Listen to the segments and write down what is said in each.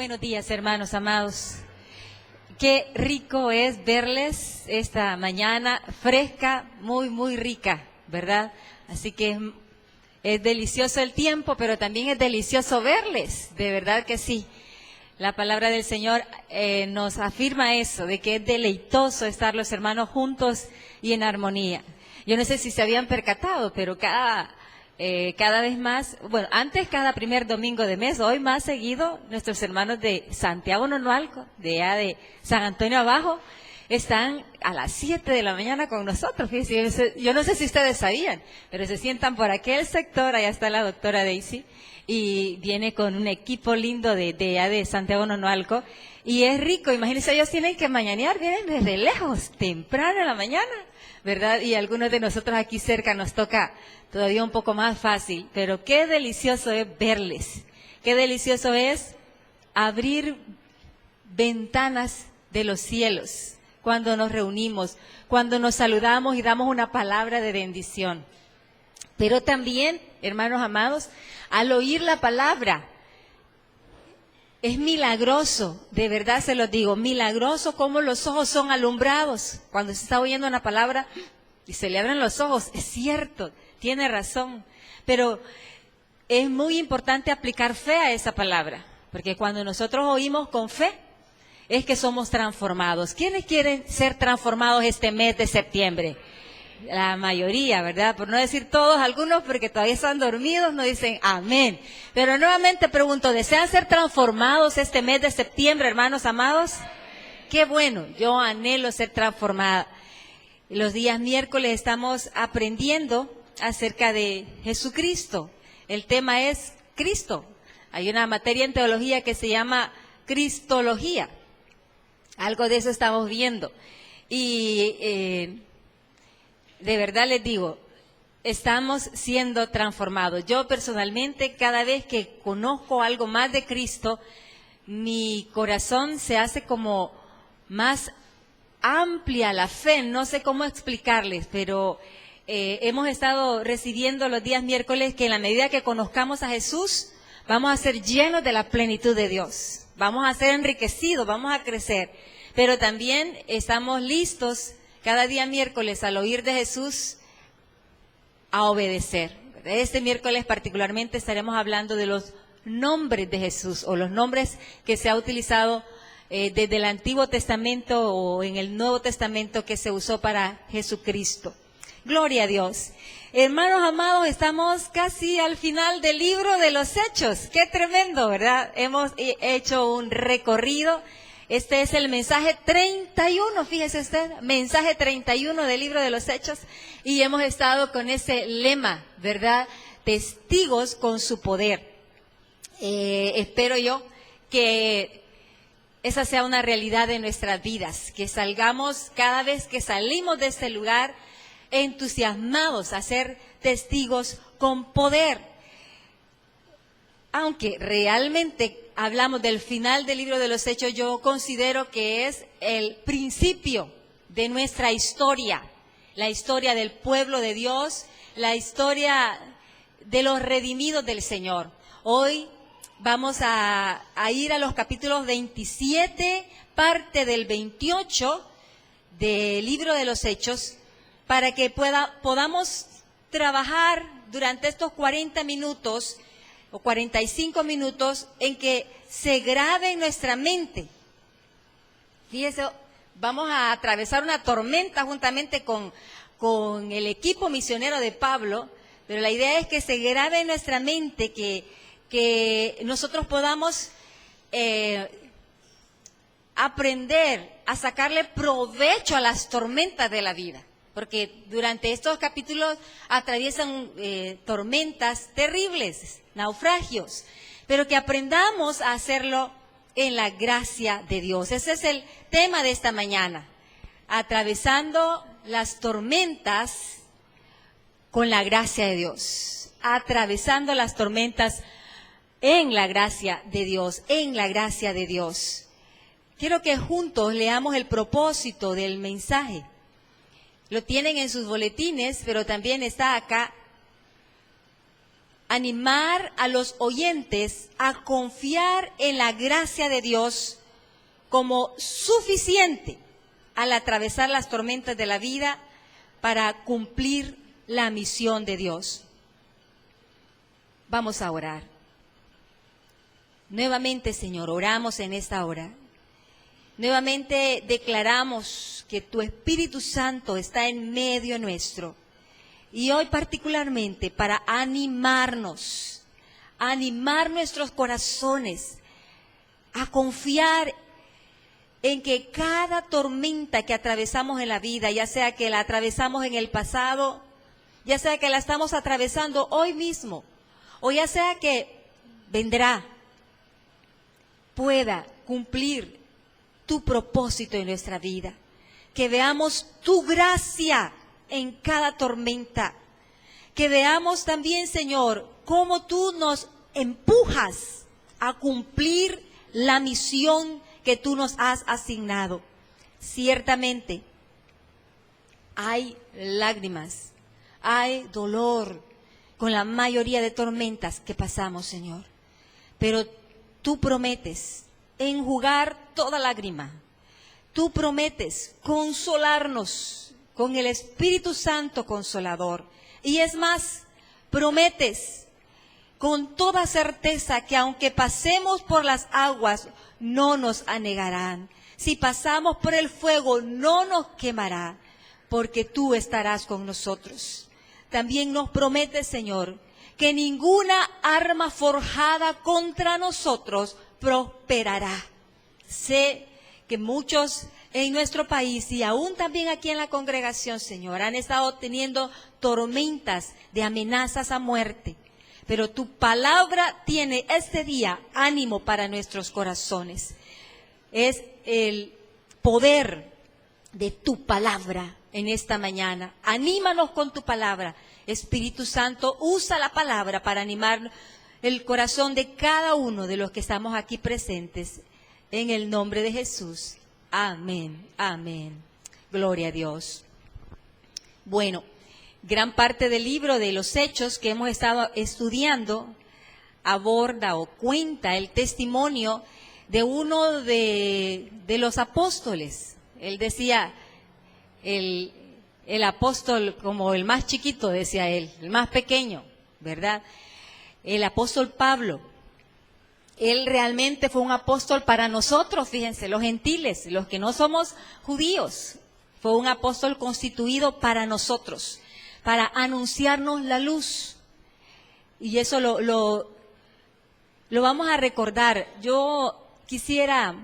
buenos días, hermanos amados. Qué rico es verles esta mañana fresca, muy rica, ¿verdad? Así que es delicioso el tiempo, pero también es delicioso verles, de verdad que sí. La palabra del Señor nos afirma eso, de que es deleitoso estar los hermanos juntos y en armonía. Yo no sé si se habían percatado, pero cada vez más, bueno, antes cada primer domingo de mes, hoy más seguido, nuestros hermanos de Santiago Nonualco, de allá de San Antonio Abajo, están a las 7 de la mañana con nosotros. Fíjense, yo no sé si ustedes sabían, pero se sientan por aquel sector, allá está la doctora Daisy, y viene con un equipo lindo de allá de Santiago Nonualco, y es rico. Imagínense, ellos tienen que mañanear, vienen desde lejos, temprano en la mañana, ¿verdad? Y algunos de nosotros aquí cerca nos toca todavía un poco más fácil, pero qué delicioso es verles, qué delicioso es abrir ventanas de los cielos cuando nos reunimos, cuando nos saludamos y damos una palabra de bendición. Pero también, hermanos amados, al oír la palabra, es milagroso, de verdad se los digo, milagroso como los ojos son alumbrados cuando se está oyendo una palabra y se le abren los ojos. Es cierto, tiene razón, pero es muy importante aplicar fe a esa palabra, porque cuando nosotros oímos con fe, es que somos transformados. ¿Quiénes quieren ser transformados este mes de septiembre? La mayoría, ¿verdad? Por no decir todos, algunos porque todavía están dormidos, no dicen amén. Pero nuevamente pregunto, ¿desean ser transformados este mes de septiembre, hermanos amados? Qué bueno, yo anhelo ser transformada. Los días miércoles estamos aprendiendo acerca de Jesucristo. El tema es Cristo. Hay una materia en teología que se llama Cristología. Algo de eso estamos viendo. Y de verdad les digo, estamos siendo transformados. Yo personalmente, cada vez que conozco algo más de Cristo, mi corazón se hace como más amplia la fe. No sé cómo explicarles, pero hemos estado recibiendo los días miércoles que en la medida que conozcamos a Jesús, vamos a ser llenos de la plenitud de Dios. Vamos a ser enriquecidos, vamos a crecer. Pero también estamos listos cada día miércoles al oír de Jesús a obedecer. Este miércoles particularmente estaremos hablando de los nombres de Jesús o los nombres que se ha utilizado desde el Antiguo Testamento o en el Nuevo Testamento que se usó para Jesucristo. Gloria a Dios. Hermanos amados, estamos casi al final del libro de los Hechos. Qué tremendo, ¿verdad? Hemos hecho un recorrido. Este es el mensaje 31, fíjese usted, mensaje 31 del libro de los Hechos. Y hemos estado con ese lema, ¿verdad? Testigos con su poder. Espero yo que esa sea una realidad de nuestras vidas, que salgamos cada vez que salimos de este lugar entusiasmados a ser testigos con poder. Aunque realmente hablamos del final del libro de los Hechos, yo considero que es el principio de nuestra historia, la historia del pueblo de Dios, la historia de los redimidos del Señor. Hoy vamos a ir a los capítulos 27, parte del 28 del libro de los Hechos, para que podamos trabajar durante estos 40 minutos o 45 minutos en que se grabe en nuestra mente. Fíjese, vamos a atravesar una tormenta juntamente con el equipo misionero de Pablo, pero la idea es que se grabe en nuestra mente, que nosotros podamos aprender a sacarle provecho a las tormentas de la vida. Porque durante estos capítulos atraviesan tormentas terribles, naufragios, pero que aprendamos a hacerlo en la gracia de Dios. Ese es el tema de esta mañana, atravesando las tormentas con la gracia de Dios, atravesando las tormentas en la gracia de Dios, en la gracia de Dios. Quiero que juntos leamos el propósito del mensaje. Lo tienen en sus boletines, pero también está acá animar a los oyentes a confiar en la gracia de Dios como suficiente al atravesar las tormentas de la vida para cumplir la misión de Dios. Vamos a orar. Nuevamente, Señor, oramos en esta hora. Nuevamente declaramos que tu Espíritu Santo está en medio nuestro. Y hoy particularmente para animar nuestros corazones a confiar en que cada tormenta que atravesamos en la vida, ya sea que la atravesamos en el pasado, ya sea que la estamos atravesando hoy mismo, o ya sea que vendrá, pueda cumplir tu propósito en nuestra vida. Que veamos tu gracia en cada tormenta. Que veamos también, Señor, cómo tú nos empujas a cumplir la misión que tú nos has asignado. Ciertamente, hay lágrimas, hay dolor con la mayoría de tormentas que pasamos, Señor. Pero tú prometes enjugar toda lágrima. Tú prometes consolarnos con el Espíritu Santo Consolador. Y es más, prometes con toda certeza que aunque pasemos por las aguas, no nos anegarán. Si pasamos por el fuego, no nos quemará, porque tú estarás con nosotros. También nos prometes, Señor, que ninguna arma forjada contra nosotros prosperará. Sé que muchos en nuestro país y aún también aquí en la congregación, Señor, han estado teniendo tormentas de amenazas a muerte. Pero tu palabra tiene este día ánimo para nuestros corazones. Es el poder de tu palabra en esta mañana. Anímanos con tu palabra. Espíritu Santo, usa la palabra para animar el corazón de cada uno de los que estamos aquí presentes. En el nombre de Jesús. Amén. Amén. Gloria a Dios. Bueno, gran parte del libro de los Hechos que hemos estado estudiando aborda o cuenta el testimonio de uno de los apóstoles. Él decía, el apóstol como el más chiquito, decía él, el más pequeño, ¿verdad? El apóstol Pablo. Él realmente fue un apóstol para nosotros, fíjense, los gentiles, los que no somos judíos. Fue un apóstol constituido para nosotros, para anunciarnos la luz. Y eso lo vamos a recordar. Yo quisiera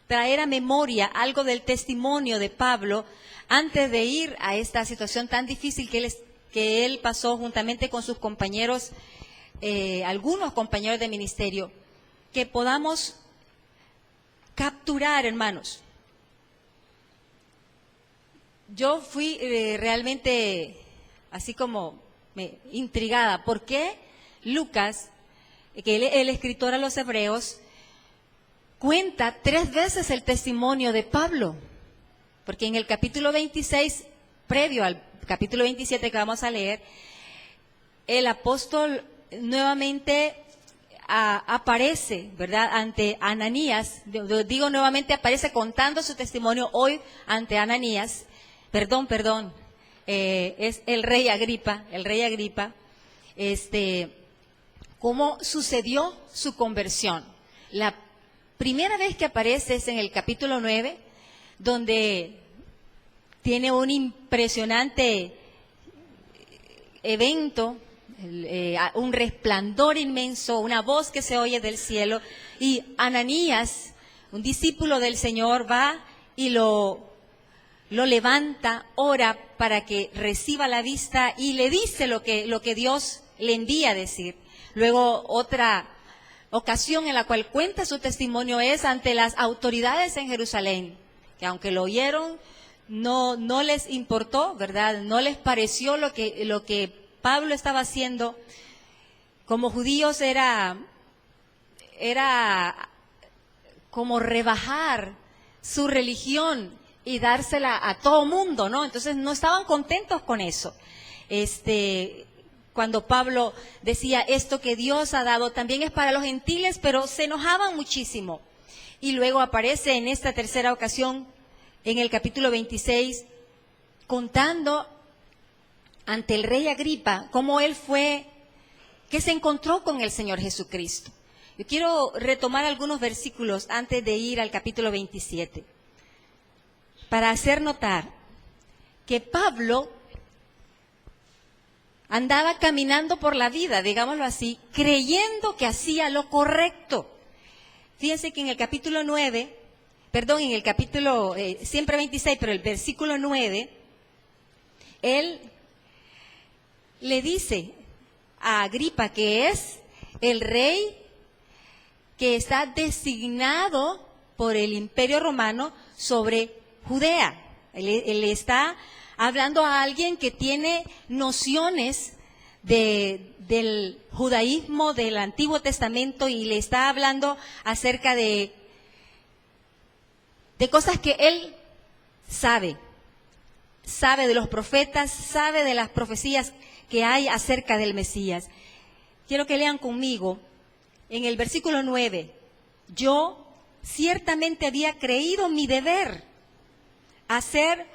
traer a memoria algo del testimonio de Pablo antes de ir a esta situación tan difícil que él pasó juntamente con sus compañeros, algunos compañeros de ministerio, que podamos capturar, hermanos. Yo fui realmente así como intrigada. ¿Por qué Lucas, que el escritor a los Hebreos, cuenta 3 veces el testimonio de Pablo? Porque en el capítulo 26, previo al capítulo 27 que vamos a leer, el apóstol nuevamente aparece, ¿verdad?, ante Ananías. Digo nuevamente, aparece contando su testimonio hoy ante Ananías. Perdón, es el rey Agripa, cómo sucedió su conversión. La primera vez que aparece es en el capítulo 9, donde tiene un impresionante evento, un resplandor inmenso, una voz que se oye del cielo, y Ananías, un discípulo del Señor, va y lo levanta, ora para que reciba la vista y le dice lo que Dios le envía a decir. Luego otra ocasión en la cual cuenta su testimonio es ante las autoridades en Jerusalén, que aunque lo oyeron, no les importó, ¿verdad? No les pareció lo que Pablo estaba haciendo. Como judíos era como rebajar su religión y dársela a todo mundo, ¿no? Entonces no estaban contentos con eso. cuando Pablo decía esto que Dios ha dado también es para los gentiles, pero se enojaban muchísimo. Y luego aparece en esta tercera ocasión, en el capítulo 26, contando ante el rey Agripa cómo él fue, que se encontró con el Señor Jesucristo. Yo quiero retomar algunos versículos antes de ir al capítulo 27, para hacer notar que Pablo andaba caminando por la vida, digámoslo así, creyendo que hacía lo correcto. Fíjense que en el capítulo 9, en el capítulo siempre 26, pero el versículo 9, él le dice a Agripa, que es el rey que está designado por el Imperio Romano sobre Judea. Él está hablando a alguien que tiene nociones del judaísmo, del Antiguo Testamento, y le está hablando acerca de cosas que él sabe de los profetas, sabe de las profecías que hay acerca del Mesías. Quiero que lean conmigo en el versículo 9. Yo ciertamente había creído mi deber hacer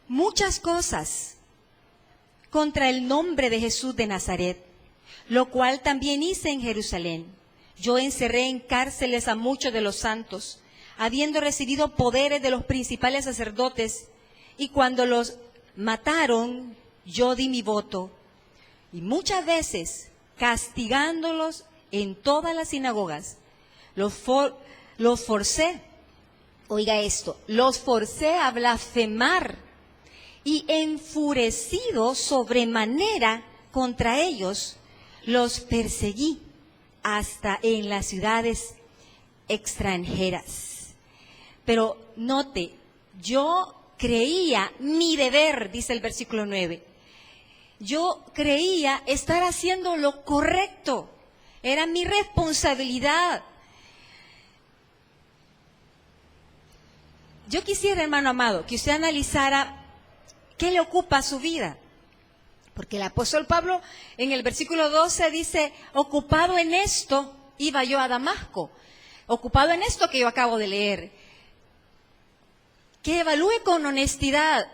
muchas cosas contra el nombre de Jesús de Nazaret, lo cual también hice en Jerusalén. Yo encerré en cárceles a muchos de los santos, habiendo recibido poderes de los principales sacerdotes, y cuando los mataron, yo di mi voto, y muchas veces, castigándolos en todas las sinagogas, los forcé, oiga esto, los forcé a blasfemar, y enfurecido sobremanera contra ellos, los perseguí hasta en las ciudades extranjeras. Pero note, yo creía mi deber, dice el versículo 9. Yo creía estar haciendo lo correcto. Era mi responsabilidad. Yo quisiera, hermano amado, que usted analizara qué le ocupa a su vida. Porque el apóstol Pablo en el versículo 12 dice, ocupado en esto, iba yo a Damasco. Ocupado en esto que yo acabo de leer. Que evalúe con honestidad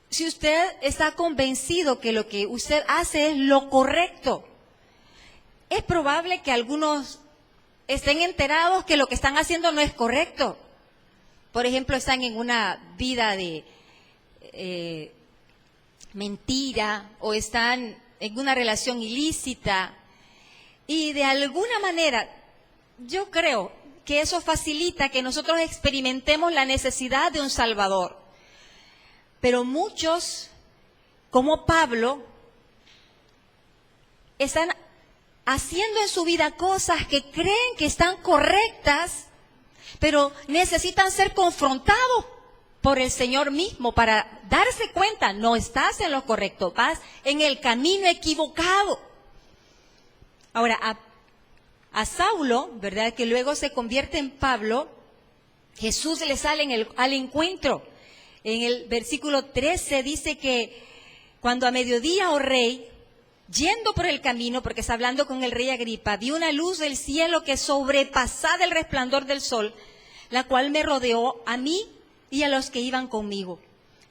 si usted está convencido que lo que usted hace es lo correcto. Es probable que algunos estén enterados que lo que están haciendo no es correcto. Por ejemplo, están en una vida de mentira, o están en una relación ilícita, y de alguna manera yo creo que eso facilita que nosotros experimentemos la necesidad de un Salvador. Pero muchos, como Pablo, están haciendo en su vida cosas que creen que están correctas, pero necesitan ser confrontados por el Señor mismo para darse cuenta, no estás en lo correcto, vas en el camino equivocado. Ahora, a Saulo, ¿verdad?, que luego se convierte en Pablo, Jesús le sale al encuentro. En el versículo 13 dice que cuando a mediodía, oh rey, yendo por el camino, porque está hablando con el rey Agripa, vi una luz del cielo que sobrepasaba el resplandor del sol, la cual me rodeó a mí y a los que iban conmigo.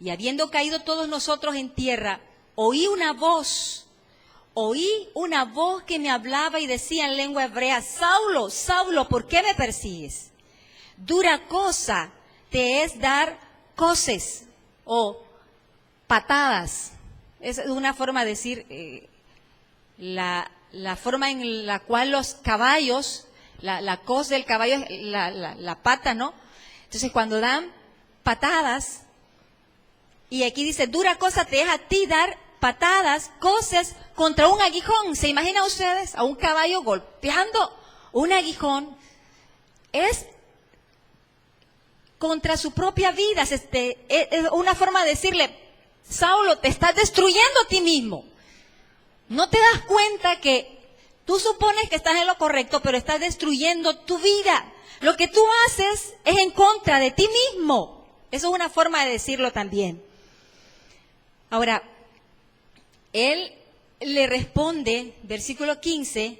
Y habiendo caído todos nosotros en tierra, oí una voz que me hablaba y decía en lengua hebrea, Saulo, Saulo, ¿por qué me persigues? Dura cosa te es dar coces o patadas. Es una forma de decir la forma en la cual los caballos, la cos del caballo es la pata, ¿no? Entonces cuando dan patadas, y aquí dice, dura cosa te es a ti dar patadas, coces contra un aguijón. ¿Se imaginan ustedes a un caballo golpeando un aguijón? Es contra su propia vida. Es una forma de decirle, Saulo, te estás destruyendo a ti mismo. No te das cuenta que tú supones que estás en lo correcto, pero estás destruyendo tu vida. Lo que tú haces es en contra de ti mismo. Eso es una forma de decirlo también. Ahora, él le responde, versículo 15,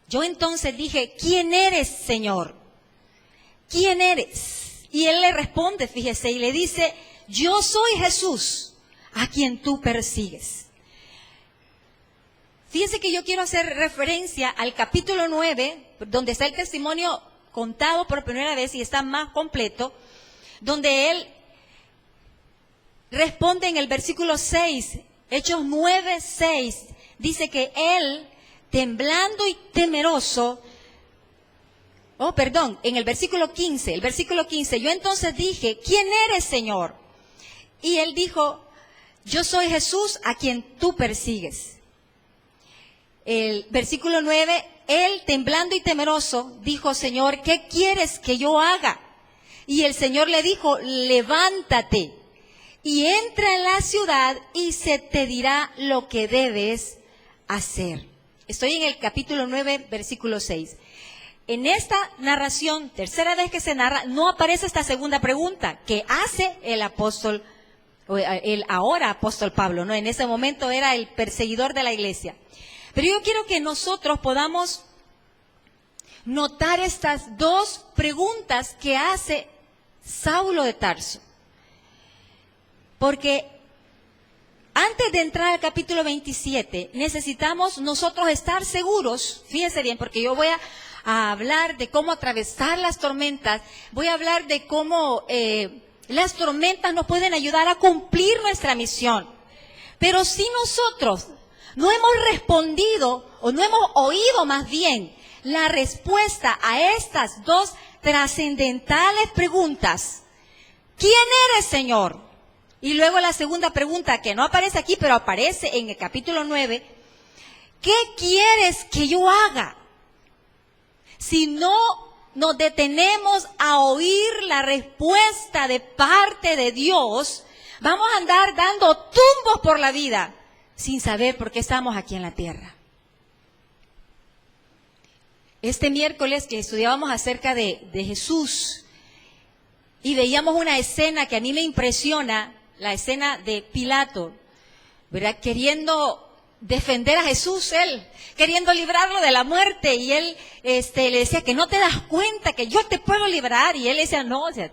yo entonces dije, ¿quién eres, Señor? ¿Quién eres? Y él le responde, fíjese, y le dice, yo soy Jesús, a quien tú persigues. Fíjense que yo quiero hacer referencia al capítulo 9, donde está el testimonio contado por primera vez y está más completo, donde él responde en el versículo 6, Hechos 9:6, dice que él, temblando y temeroso, en el versículo 15, yo entonces dije, ¿quién eres, Señor? Y él dijo, yo soy Jesús a quien tú persigues. El versículo 9, él, temblando y temeroso, dijo, Señor, ¿qué quieres que yo haga? Y el Señor le dijo, levántate y entra en la ciudad y se te dirá lo que debes hacer. Estoy en el capítulo 9, versículo 6. En esta narración, tercera vez que se narra, no aparece esta segunda pregunta que hace el apóstol, el ahora apóstol Pablo, ¿no? En ese momento era el perseguidor de la iglesia. Pero yo quiero que nosotros podamos notar estas dos preguntas que hace Saulo de Tarso. Porque antes de entrar al capítulo 27, necesitamos nosotros estar seguros, fíjense bien, porque yo voy a hablar de cómo atravesar las tormentas, voy a hablar de cómo las tormentas nos pueden ayudar a cumplir nuestra misión. Pero si nosotros no hemos respondido, o no hemos oído más bien, la respuesta a estas dos trascendentales preguntas, ¿quién eres, Señor? Y luego la segunda pregunta, que no aparece aquí, pero aparece en el capítulo 9, ¿qué quieres que yo haga? Si no nos detenemos a oír la respuesta de parte de Dios, vamos a andar dando tumbos por la vida, sin saber por qué estamos aquí en la tierra. Este miércoles que estudiábamos acerca de Jesús y veíamos una escena que a mí me impresiona, la escena de Pilato, ¿verdad? Queriendo defender a Jesús, él, queriendo librarlo de la muerte, y él le decía que no te das cuenta que yo te puedo librar, y él decía, no, o sea,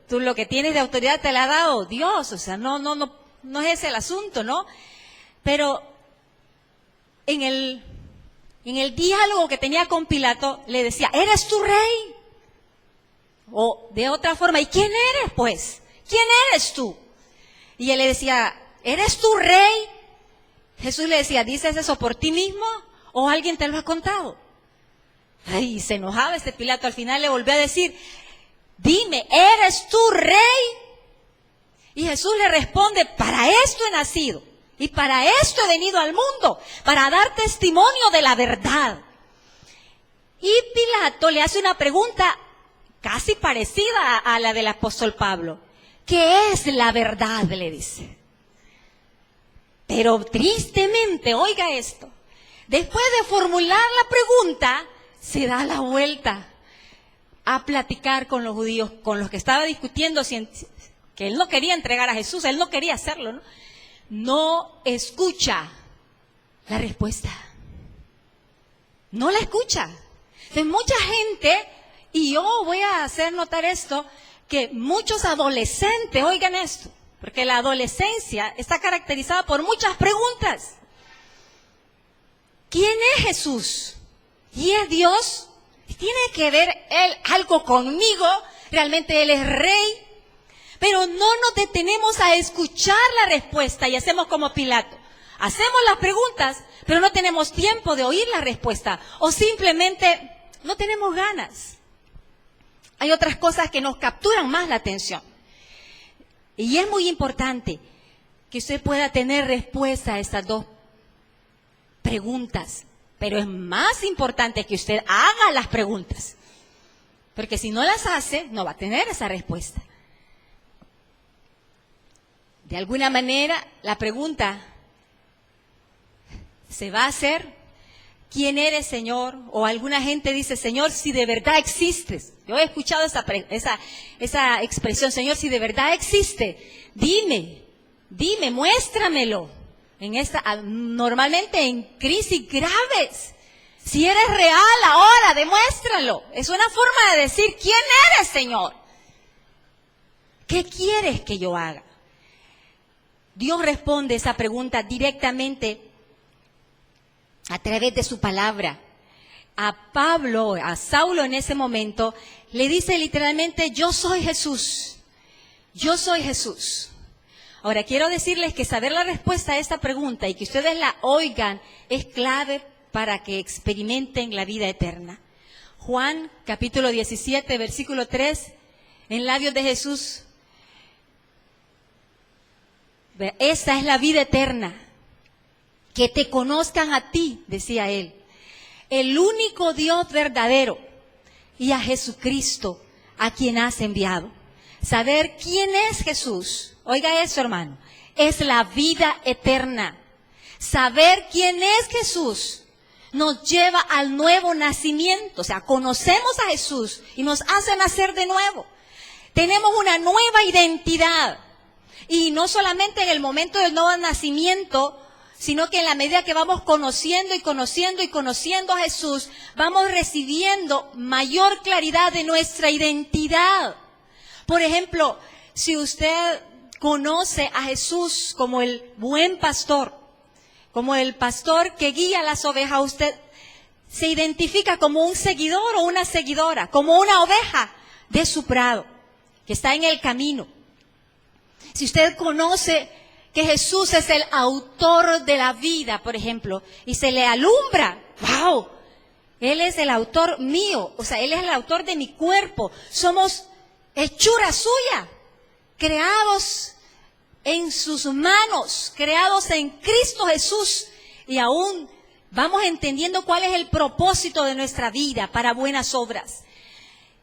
tú lo que tienes de autoridad te la ha dado Dios, o sea, no es ese el asunto, ¿no? Pero en el diálogo que tenía con Pilato, le decía, ¿eres tú rey? O de otra forma, ¿y quién eres, pues? ¿Quién eres tú? Y él le decía, ¿eres tú rey? Jesús le decía, ¿dices eso por ti mismo o alguien te lo ha contado? Ay, se enojaba este Pilato, al final le volvió a decir, dime, ¿eres tú rey? Y Jesús le responde, para esto he nacido y para esto he venido al mundo, para dar testimonio de la verdad. Y Pilato le hace una pregunta casi parecida a la del apóstol Pablo. ¿Qué es la verdad?, le dice. Pero tristemente, oiga esto, después de formular la pregunta, se da la vuelta a platicar con los judíos, con los que estaba discutiendo, que él no quería entregar a Jesús, él no quería hacerlo, ¿no? No escucha la respuesta. No la escucha. Entonces, mucha gente, y yo voy a hacer notar esto, que muchos adolescentes, oigan esto, porque la adolescencia está caracterizada por muchas preguntas. ¿Quién es Jesús? ¿Y es Dios? ¿Tiene que ver Él algo conmigo? ¿Realmente Él es rey? Pero no nos detenemos a escuchar la respuesta y hacemos como Pilato. Hacemos las preguntas, pero no tenemos tiempo de oír la respuesta. O simplemente no tenemos ganas. Hay otras cosas que nos capturan más la atención. Y es muy importante que usted pueda tener respuesta a estas dos preguntas. Pero es más importante que usted haga las preguntas. Porque si no las hace, no va a tener esa respuesta. De alguna manera, la pregunta se va a hacer, ¿quién eres, Señor? O alguna gente dice, Señor, si de verdad existes. Yo he escuchado esa expresión, Señor, si de verdad existe, dime, muéstramelo. normalmente en crisis graves. Si eres real ahora, demuéstralo. Es una forma de decir, ¿quién eres, Señor? ¿Qué quieres que yo haga? Dios responde esa pregunta directamente a través de su palabra. A Saulo en ese momento, le dice literalmente, yo soy Jesús. Yo soy Jesús. Ahora, quiero decirles que saber la respuesta a esta pregunta y que ustedes la oigan es clave para que experimenten la vida eterna. Juan, capítulo 17, versículo 3, en labios de Jesús. Esa es la vida eterna, que te conozcan a ti, decía él, el único Dios verdadero, y a Jesucristo, a quien has enviado. Saber quién es Jesús, oiga eso, hermano, es la vida eterna. Saber quién es Jesús nos lleva al nuevo nacimiento, o sea, conocemos a Jesús y nos hace nacer de nuevo. Tenemos una nueva identidad. Y no solamente en el momento del nuevo nacimiento, sino que en la medida que vamos conociendo y conociendo y conociendo a Jesús, vamos recibiendo mayor claridad de nuestra identidad. Por ejemplo, si usted conoce a Jesús como el buen pastor, como el pastor que guía las ovejas, usted se identifica como un seguidor o una seguidora, como una oveja de su prado, que está en el camino. Si usted conoce que Jesús es el autor de la vida, por ejemplo, y se le alumbra, ¡wow! Él es el autor mío, o sea, Él es el autor de mi cuerpo. Somos hechura suya, creados en sus manos, creados en Cristo Jesús, y aún vamos entendiendo cuál es el propósito de nuestra vida para buenas obras.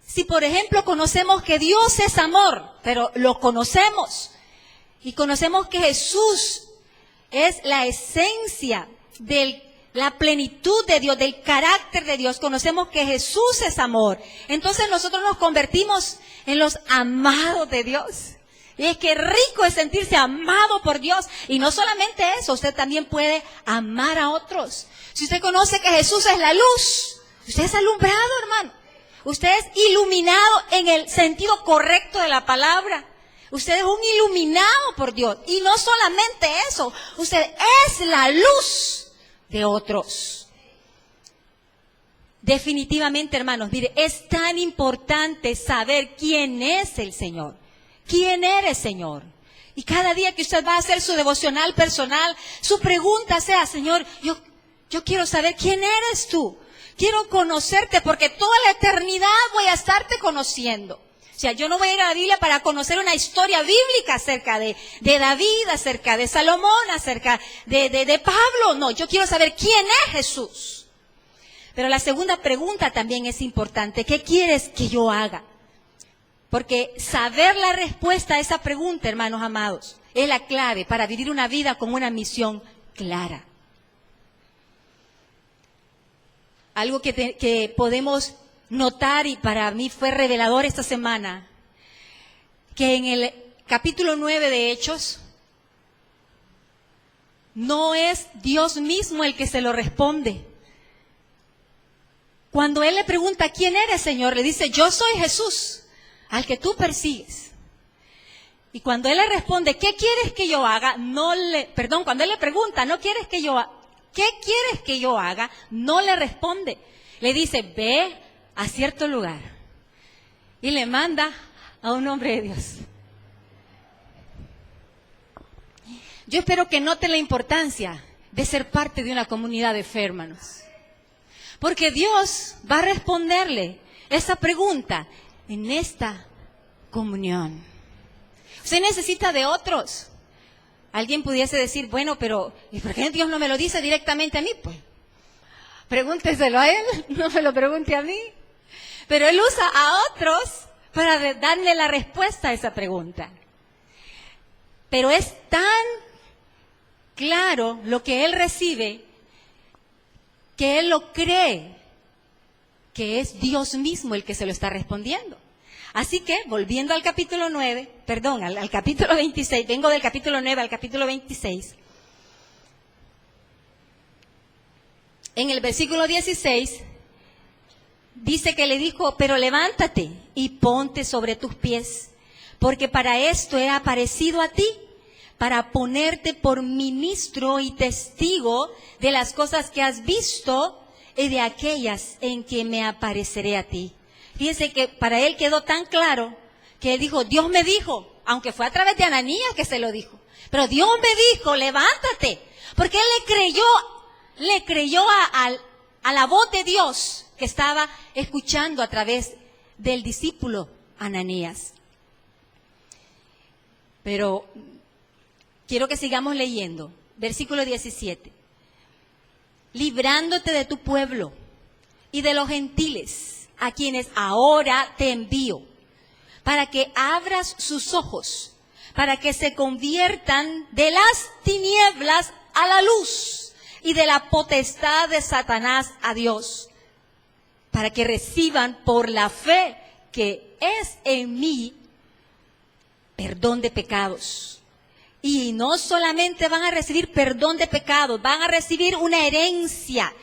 Si, por ejemplo, conocemos que Dios es amor, pero lo conocemos, y conocemos que Jesús es la esencia de la plenitud de Dios, del carácter de Dios, conocemos que Jesús es amor, entonces nosotros nos convertimos en los amados de Dios. Y es que rico es sentirse amado por Dios. Y no solamente eso, usted también puede amar a otros. Si usted conoce que Jesús es la luz, usted es alumbrado, hermano. Usted es iluminado en el sentido correcto de la palabra. Usted es un iluminado por Dios. Y no solamente eso, usted es la luz de otros. Definitivamente, hermanos, mire, es tan importante saber quién es el Señor. ¿Quién eres, Señor? Y cada día que usted va a hacer su devocional personal, su pregunta sea, Señor, yo quiero saber quién eres tú. Quiero conocerte porque toda la eternidad voy a estarte conociendo. O sea, yo no voy a ir a la Biblia para conocer una historia bíblica acerca de David, acerca de Salomón, acerca de Pablo. No, yo quiero saber quién es Jesús. Pero la segunda pregunta también es importante. ¿Qué quieres que yo haga? Porque saber la respuesta a esa pregunta, hermanos amados, es la clave para vivir una vida con una misión clara. Algo que podemos notar, y para mí fue revelador esta semana, que en el capítulo 9 de Hechos, no es Dios mismo el que se lo responde. Cuando Él le pregunta, ¿quién eres, Señor? Le dice, yo soy Jesús, al que tú persigues. Y cuando Él le responde, ¿qué quieres que yo haga? Cuando Él le pregunta, ¿qué quieres que yo haga? No le responde. Le dice, ve a cierto lugar. Y le manda a un hombre de Dios. Yo espero que note la importancia de ser parte de una comunidad de fe, hermanos. Porque Dios va a responderle esa pregunta en esta comunión. Usted necesita de otros. Alguien pudiese decir, bueno, pero ¿y por qué Dios no me lo dice directamente a mí? Pues pregúnteselo a Él, no me lo pregunte a mí. Pero Él usa a otros para darle la respuesta a esa pregunta. Pero es tan claro lo que Él recibe, que Él lo cree, que es Dios mismo el que se lo está respondiendo. Así que, volviendo al capítulo 9, al capítulo 26, vengo del capítulo 9 al capítulo 26, en el versículo 16, dice que le dijo, pero levántate y ponte sobre tus pies, porque para esto he aparecido a ti, para ponerte por ministro y testigo de las cosas que has visto y de aquellas en que me apareceré a ti. Fíjense que para él quedó tan claro que él dijo, Dios me dijo, aunque fue a través de Ananías que se lo dijo, pero Dios me dijo, levántate, porque él le creyó a la voz de Dios que estaba escuchando a través del discípulo Ananías. Pero quiero que sigamos leyendo. Versículo 17. Librándote de tu pueblo y de los gentiles, a quienes ahora te envío, para que abras sus ojos, para que se conviertan de las tinieblas a la luz y de la potestad de Satanás a Dios, para que reciban por la fe que es en mí perdón de pecados. Y no solamente van a recibir perdón de pecados, van a recibir una herencia.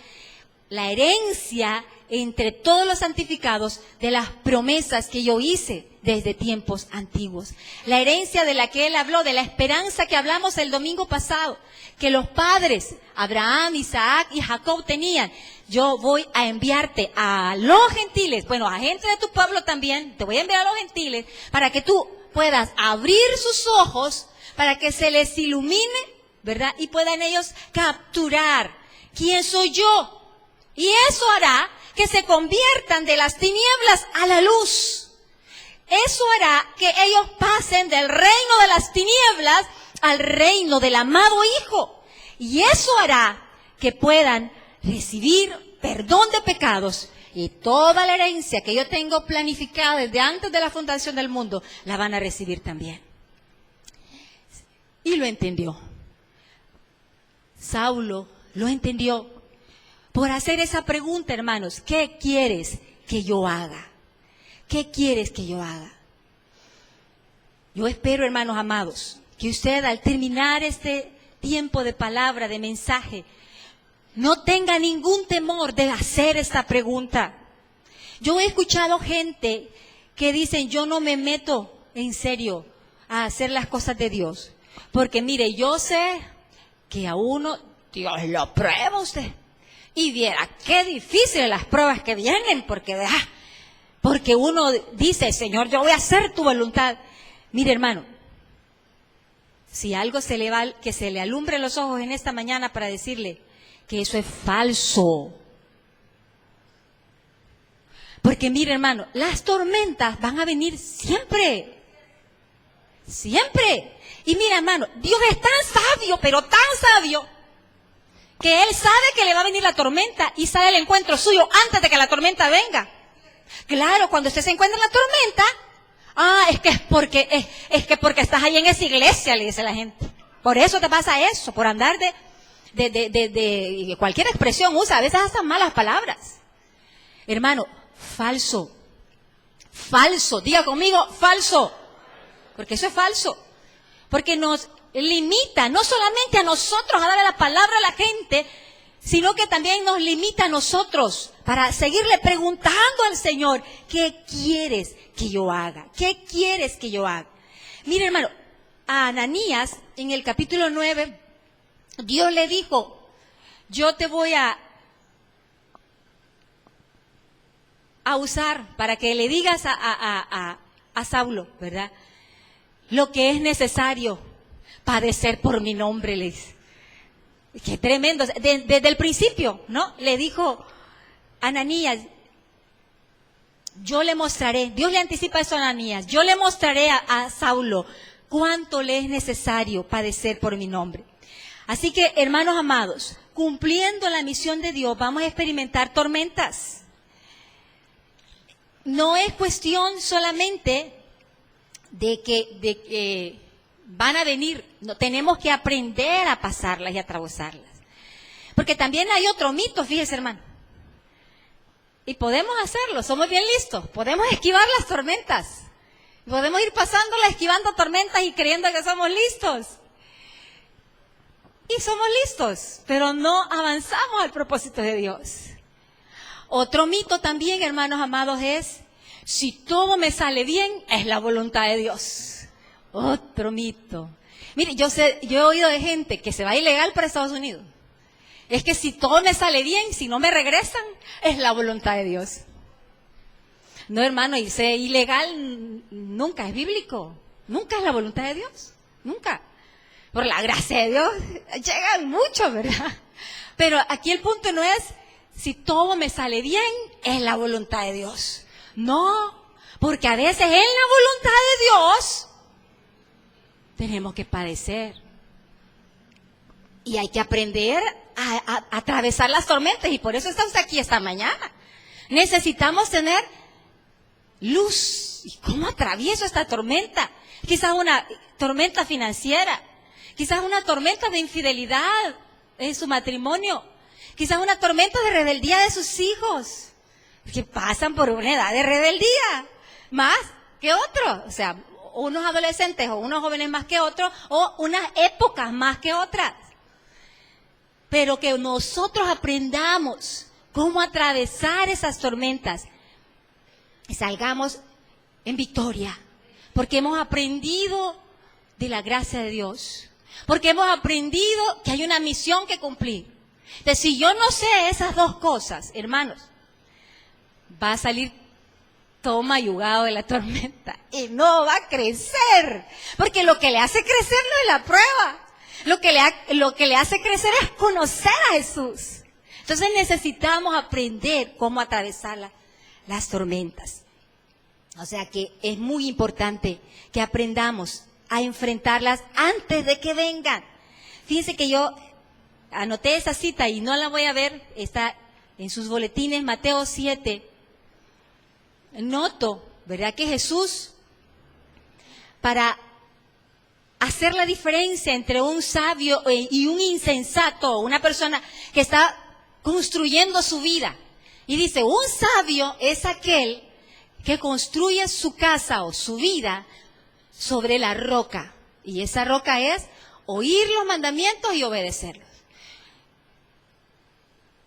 La herencia entre todos los santificados de las promesas que yo hice desde tiempos antiguos. La herencia de la que él habló, de la esperanza que hablamos el domingo pasado, que los padres, Abraham, Isaac y Jacob tenían. Yo voy a enviarte a los gentiles, bueno, a gente de tu pueblo también, te voy a enviar a los gentiles, para que tú puedas abrir sus ojos, para que se les ilumine, ¿verdad? Y puedan ellos capturar quién soy yo. Y eso hará que se conviertan de las tinieblas a la luz. Eso hará que ellos pasen del reino de las tinieblas al reino del amado Hijo. Y eso hará que puedan recibir perdón de pecados. Y toda la herencia que yo tengo planificada desde antes de la fundación del mundo, la van a recibir también. Y lo entendió. Saulo lo entendió. Por hacer esa pregunta, hermanos, ¿qué quieres que yo haga? ¿Qué quieres que yo haga? Yo espero, hermanos amados, que usted al terminar este tiempo de palabra, de mensaje, no tenga ningún temor de hacer esta pregunta. Yo he escuchado gente que dicen, yo no me meto en serio a hacer las cosas de Dios. Porque mire, yo sé que a uno, Dios lo prueba usted. Y viera qué difíciles las pruebas que vienen, porque uno dice, Señor, yo voy a hacer tu voluntad. Mire, hermano, si algo que se le alumbre los ojos en esta mañana para decirle que eso es falso. Porque mire, hermano, las tormentas van a venir siempre. Siempre. Y mira, hermano, Dios es tan sabio, pero tan sabio, que Él sabe que le va a venir la tormenta y sale el encuentro suyo antes de que la tormenta venga. Claro, cuando usted se encuentra en la tormenta, es que porque estás ahí en esa iglesia, le dice la gente. Por eso te pasa eso, por andar de cualquier expresión usa, a veces hasta malas palabras. Hermano, falso. Falso, diga conmigo, falso. Porque eso es falso. Porque nos limita, no solamente a nosotros a darle la palabra a la gente, sino que también nos limita a nosotros para seguirle preguntando al Señor, ¿qué quieres que yo haga? ¿Qué quieres que yo haga? Mire, hermano, a Ananías, en el capítulo 9, Dios le dijo, yo te voy a usar para que le digas a Saulo, ¿verdad? Lo que es necesario padecer por mi nombre, le dice. Qué tremendo. Desde el principio, ¿no? Le dijo Ananías, yo le mostraré, Dios le anticipa eso a Ananías, yo le mostraré a Saulo cuánto le es necesario padecer por mi nombre. Así que, hermanos amados, cumpliendo la misión de Dios, vamos a experimentar tormentas. No es cuestión solamente de que van a venir, no, tenemos que aprender a pasarlas y a atravesarlas. Porque también hay otro mito, fíjese, hermano. Y podemos hacerlo, somos bien listos, podemos esquivar las tormentas. Podemos ir pasándolas, esquivando tormentas y creyendo que somos listos. y somos listos, pero no avanzamos al propósito de Dios. Otro mito también, hermanos amados, es: si todo me sale bien, es la voluntad de Dios. Otro mito. Mire, yo he oído de gente que se va ilegal para Estados Unidos. Es que si todo me sale bien, si no me regresan, es la voluntad de Dios. No, hermano, irse ilegal nunca es bíblico. Nunca es la voluntad de Dios. Nunca. Por la gracia de Dios, llegan muchos, ¿verdad? Pero aquí el punto no es si todo me sale bien, es la voluntad de Dios. No, porque a veces en la voluntad de Dios tenemos que padecer. Y hay que aprender a atravesar las tormentas. Y por eso estamos aquí esta mañana. Necesitamos tener luz. ¿Y cómo atravieso esta tormenta? Quizás una tormenta financiera. Quizás una tormenta de infidelidad en su matrimonio. Quizás una tormenta de rebeldía de sus hijos, que pasan por una edad de rebeldía, más que otros. O sea, unos adolescentes o unos jóvenes más que otros, o unas épocas más que otras. Pero que nosotros aprendamos cómo atravesar esas tormentas y salgamos en victoria. Porque hemos aprendido de la gracia de Dios. Porque hemos aprendido que hay una misión que cumplir. Entonces, si yo no sé esas dos cosas, hermanos, va a salir todo mayugado de la tormenta y no va a crecer. Porque lo que le hace crecer no es la prueba. Lo que le hace crecer es conocer a Jesús. Entonces necesitamos aprender cómo atravesar las tormentas. O sea que es muy importante que aprendamos a enfrentarlas antes de que vengan. Fíjense que yo anoté esa cita y no la voy a ver, está en sus boletines, Mateo 7. Noto, ¿verdad?, que Jesús, para hacer la diferencia entre un sabio y un insensato, una persona que está construyendo su vida, y dice, un sabio es aquel que construye su casa o su vida sobre la roca, y esa roca es oír los mandamientos y obedecerlos.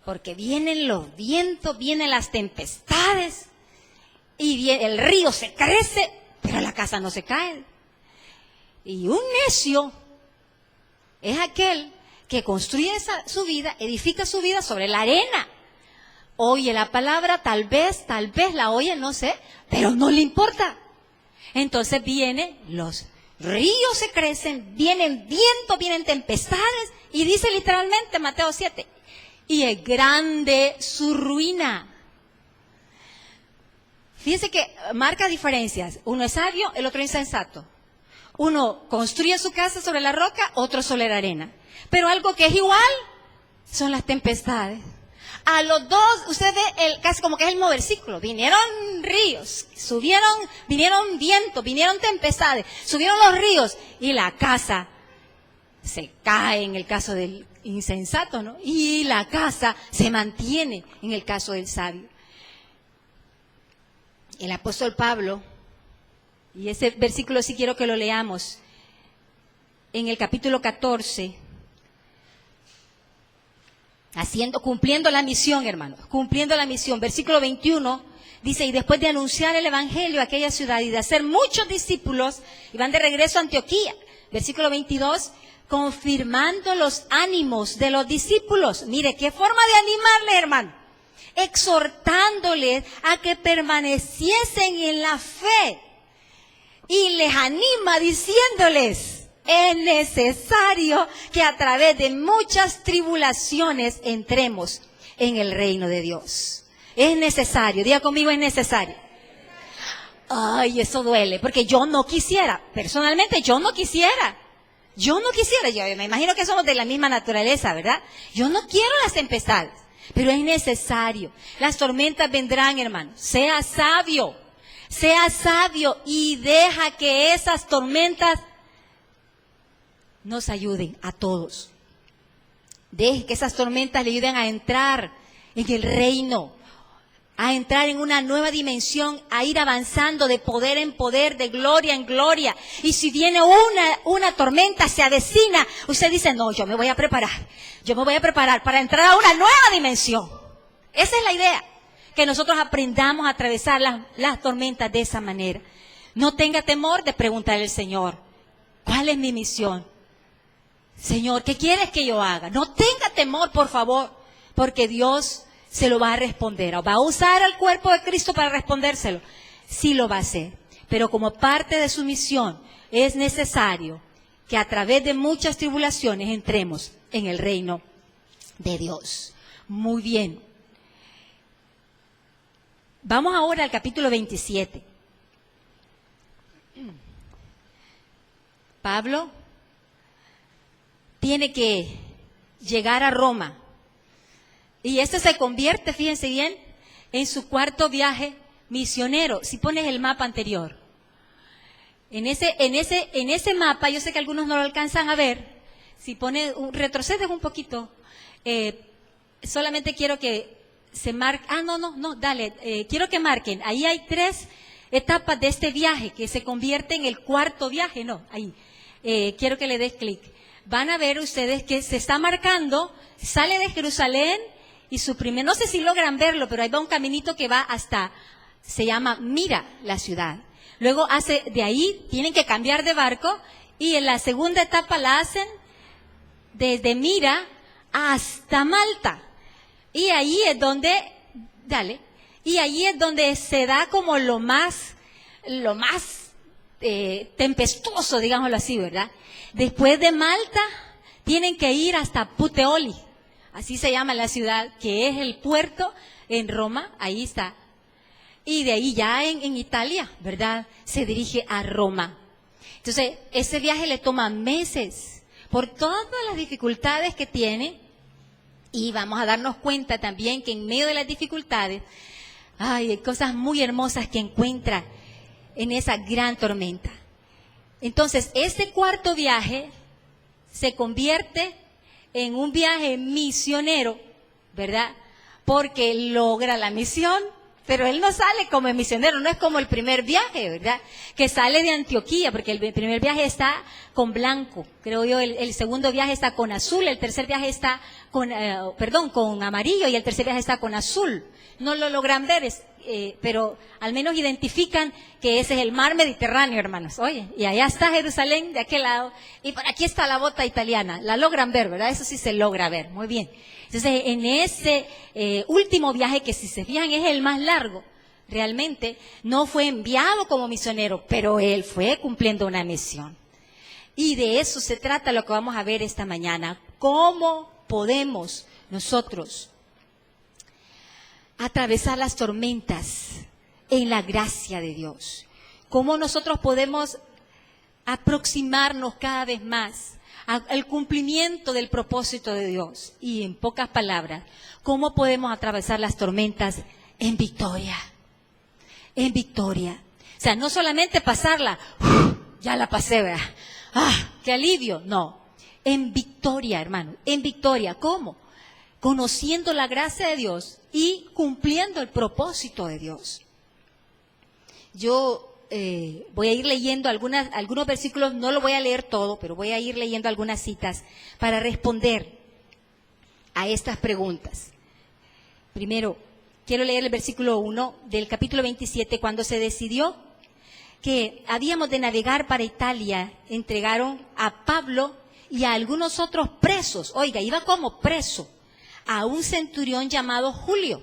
Porque vienen los vientos, vienen las tempestades, y el río se crece, pero la casa no se cae. Y un necio es aquel que construye su vida, edifica su vida sobre la arena. Oye la palabra, tal vez la oye, no sé, pero no le importa. Entonces los ríos se crecen, vienen vientos, vienen tempestades, y dice literalmente Mateo 7, y es grande su ruina. Fíjense que marca diferencias. Uno es sabio, el otro insensato. Uno construye su casa sobre la roca, otro sobre la arena. Pero algo que es igual son las tempestades. A los dos, usted ve casi como que es el mismo versículo. Vinieron ríos, vinieron vientos, vinieron tempestades, subieron los ríos y la casa se cae en el caso del insensato, ¿no? Y la casa se mantiene en el caso del sabio. El apóstol Pablo, y ese versículo sí quiero que lo leamos, en el capítulo 14, cumpliendo la misión, hermanos, cumpliendo la misión, versículo 21, dice, y después de anunciar el evangelio a aquella ciudad y de hacer muchos discípulos, y van de regreso a Antioquía, versículo 22, confirmando los ánimos de los discípulos. Mire, qué forma de animarles, hermano. Exhortándoles a que permaneciesen en la fe. Y les anima diciéndoles, es necesario que a través de muchas tribulaciones entremos en el reino de Dios. Es necesario, diga conmigo, es necesario. Ay, eso duele, porque yo no quisiera, personalmente yo no quisiera, yo me imagino que somos de la misma naturaleza, ¿verdad? Yo no quiero las tempestades, pero es necesario. Las tormentas vendrán, hermano, sea sabio y deja que esas tormentas nos ayuden a todos. Deje que esas tormentas le ayuden a entrar en el reino, a entrar en una nueva dimensión, a ir avanzando de poder en poder, de gloria en gloria. Y si viene una tormenta, se avecina, usted dice, no, yo me voy a preparar para entrar a una nueva dimensión. Esa es la idea, que nosotros aprendamos a atravesar las tormentas de esa manera. No tenga temor de preguntarle al Señor, ¿cuál es mi misión? Señor, ¿qué quieres que yo haga? No tenga temor, por favor, porque Dios se lo va a responder. ¿Va a usar al cuerpo de Cristo para respondérselo? Sí lo va a hacer. Pero como parte de su misión, es necesario que a través de muchas tribulaciones entremos en el reino de Dios. Muy bien. Vamos ahora al capítulo 27. Pablo tiene que llegar a Roma. Y esto se convierte, fíjense bien, en su cuarto viaje misionero. Si pones el mapa anterior. En ese mapa, yo sé que algunos no lo alcanzan a ver. Si pones, retrocedes un poquito. Solamente quiero que se marque. Dale. Quiero que marquen. Ahí hay 3 etapas de este viaje que se convierte en el cuarto viaje. No, ahí. Quiero que le des clic. Van a ver ustedes que se está marcando, sale de Jerusalén y no sé si logran verlo, pero ahí va un caminito que va hasta, se llama Mira la ciudad. Luego de ahí tienen que cambiar de barco y en la segunda etapa la hacen desde Mira hasta Malta. Y ahí es donde, se da como lo más tempestuoso, digámoslo así, ¿verdad? Después de Malta, tienen que ir hasta Puteoli, así se llama la ciudad, que es el puerto en Roma, ahí está. Y de ahí ya en Italia, ¿verdad? Se dirige a Roma. Entonces, ese viaje le toma meses, por todas las dificultades que tiene, y vamos a darnos cuenta también que en medio de las dificultades, hay cosas muy hermosas que encuentra en esa gran tormenta. Entonces, ese cuarto viaje se convierte en un viaje misionero, ¿verdad? Porque logra la misión, pero él no sale como misionero, no es como el primer viaje, ¿verdad? Que sale de Antioquía, porque el primer viaje está con blanco, creo yo, el segundo viaje está con azul, el tercer viaje está con amarillo y el tercer viaje está con azul. No lo logran ver, pero al menos identifican que ese es el mar Mediterráneo, hermanos. Oye, y allá está Jerusalén de aquel lado, y por aquí está la bota italiana. La logran ver, ¿verdad? Eso sí se logra ver, muy bien. Entonces, en ese último viaje, que si se fijan es el más largo, realmente no fue enviado como misionero, pero él fue cumpliendo una misión. Y de eso se trata lo que vamos a ver esta mañana. ¿Cómo podemos nosotros atravesar las tormentas en la gracia de Dios? ¿Cómo nosotros podemos aproximarnos cada vez más al cumplimiento del propósito de Dios? Y en pocas palabras, ¿cómo podemos atravesar las tormentas en victoria? En victoria. O sea, no solamente pasarla, ya la pasé, ¿verdad? ¡Qué alivio! No, en victoria, hermano, en victoria. ¿Cómo? Conociendo la gracia de Dios y cumpliendo el propósito de Dios. Yo voy a ir leyendo algunos versículos, no lo voy a leer todo, pero voy a ir leyendo algunas citas para responder a estas preguntas. Primero, quiero leer el versículo 1 del capítulo 27. Cuando se decidió que habíamos de navegar para Italia, entregaron a Pablo y a algunos otros presos. Oiga, iba como preso a un centurión llamado Julio,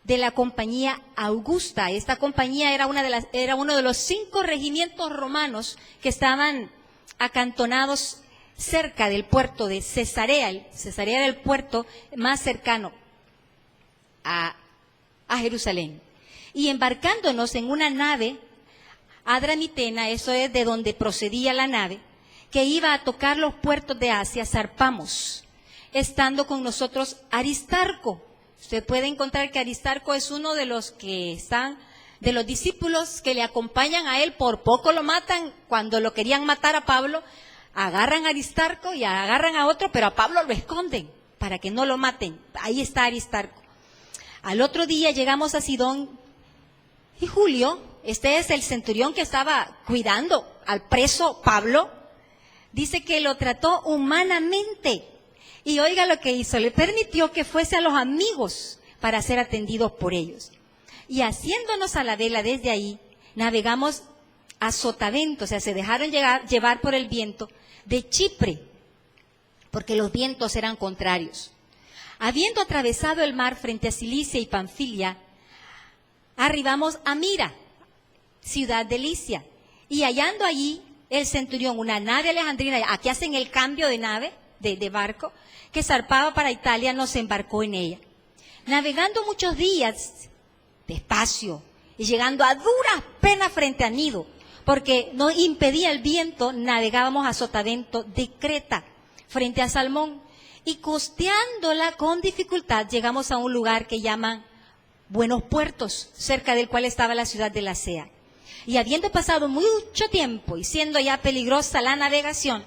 de la compañía Augusta. Esta compañía era uno de los 5 regimientos romanos que estaban acantonados cerca del puerto de Cesarea. Cesarea era el puerto más cercano a Jerusalén. Y embarcándonos en una nave adramitena, eso es de donde procedía la nave, que iba a tocar los puertos de Asia, zarpamos, estando con nosotros Aristarco. Usted puede encontrar que Aristarco es uno de los de los discípulos que le acompañan a él. Por poco lo matan. Cuando lo querían matar a Pablo, agarran a Aristarco y agarran a otro, pero a Pablo lo esconden para que no lo maten. Ahí está Aristarco. Al otro día llegamos a Sidón y Julio, este es el centurión que estaba cuidando al preso Pablo, dice que lo trató humanamente. Y oiga lo que hizo, le permitió que fuese a los amigos para ser atendidos por ellos. Y haciéndonos a la vela desde ahí, navegamos a Sotavento, o sea, se dejaron llevar por el viento de Chipre, porque los vientos eran contrarios. Habiendo atravesado el mar frente a Cilicia y Panfilia, arribamos a Mira, ciudad de Licia, y hallando allí el centurión una nave alejandrina, aquí hacen el cambio de nave, de barco, que zarpaba para Italia, nos embarcó en ella. Navegando muchos días, despacio, y llegando a duras penas frente a Nido, porque nos impedía el viento, navegábamos a Sotavento de Creta, frente a Salmón, y costeándola con dificultad, llegamos a un lugar que llaman Buenos Puertos, cerca del cual estaba la ciudad de Lasea. Y habiendo pasado mucho tiempo y siendo ya peligrosa la navegación,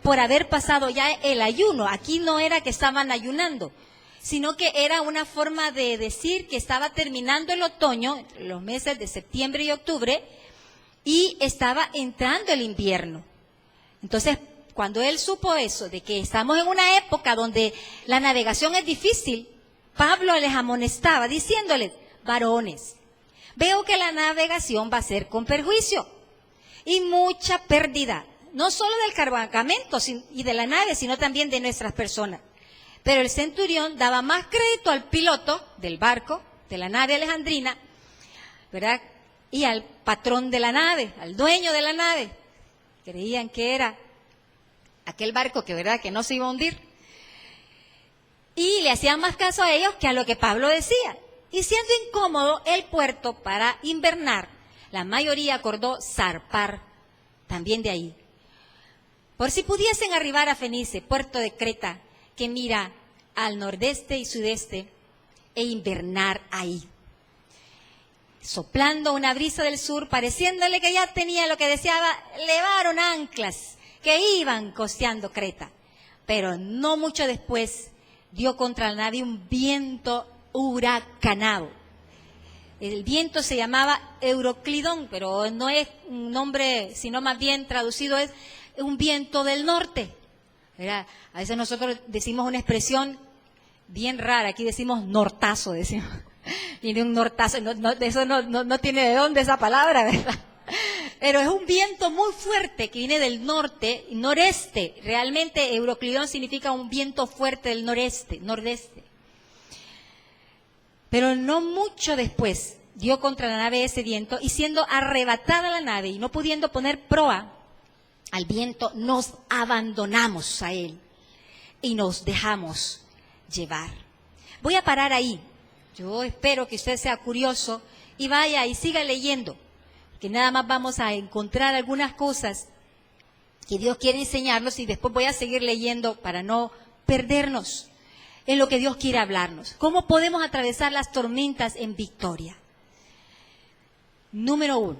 por haber pasado ya el ayuno, aquí no era que estaban ayunando, sino que era una forma de decir que estaba terminando el otoño, los meses de septiembre y octubre, y estaba entrando el invierno. Entonces, cuando él supo eso, de que estamos en una época donde la navegación es difícil, Pablo les amonestaba diciéndoles, varones, veo que la navegación va a ser con perjuicio y mucha pérdida, no solo del cargamento y de la nave, sino también de nuestras personas. Pero el centurión daba más crédito al piloto del barco, de la nave alejandrina, ¿verdad? Y al patrón de la nave, al dueño de la nave. Creían que era aquel barco que, ¿verdad?, que no se iba a hundir. Y le hacían más caso a ellos que a lo que Pablo decía. Y siendo incómodo el puerto para invernar, la mayoría acordó zarpar también de ahí. Por si pudiesen arribar a Fenice, puerto de Creta, que mira al nordeste y sudeste, e invernar ahí. Soplando una brisa del sur, pareciéndole que ya tenía lo que deseaba, levaron anclas que iban costeando Creta. Pero no mucho después dio contra la nave un viento huracanado. El viento se llamaba Euroclidón, pero no es un nombre, sino más bien traducido es un viento del norte. ¿Verdad? A veces nosotros decimos una expresión bien rara, aquí decimos nortazo, decimos. Viene un nortazo, eso no tiene de dónde esa palabra, ¿verdad? Pero es un viento muy fuerte que viene del norte, noreste. Realmente Euroclidón significa un viento fuerte del noreste, nordeste. Pero no mucho después dio contra la nave ese viento, y siendo arrebatada la nave y no pudiendo poner proa al viento, nos abandonamos a él y nos dejamos llevar. Voy a parar ahí. Yo espero que usted sea curioso y vaya y siga leyendo, que nada más vamos a encontrar algunas cosas que Dios quiere enseñarnos, y después voy a seguir leyendo para no perdernos en lo que Dios quiere hablarnos. ¿Cómo podemos atravesar las tormentas en victoria? Número 1,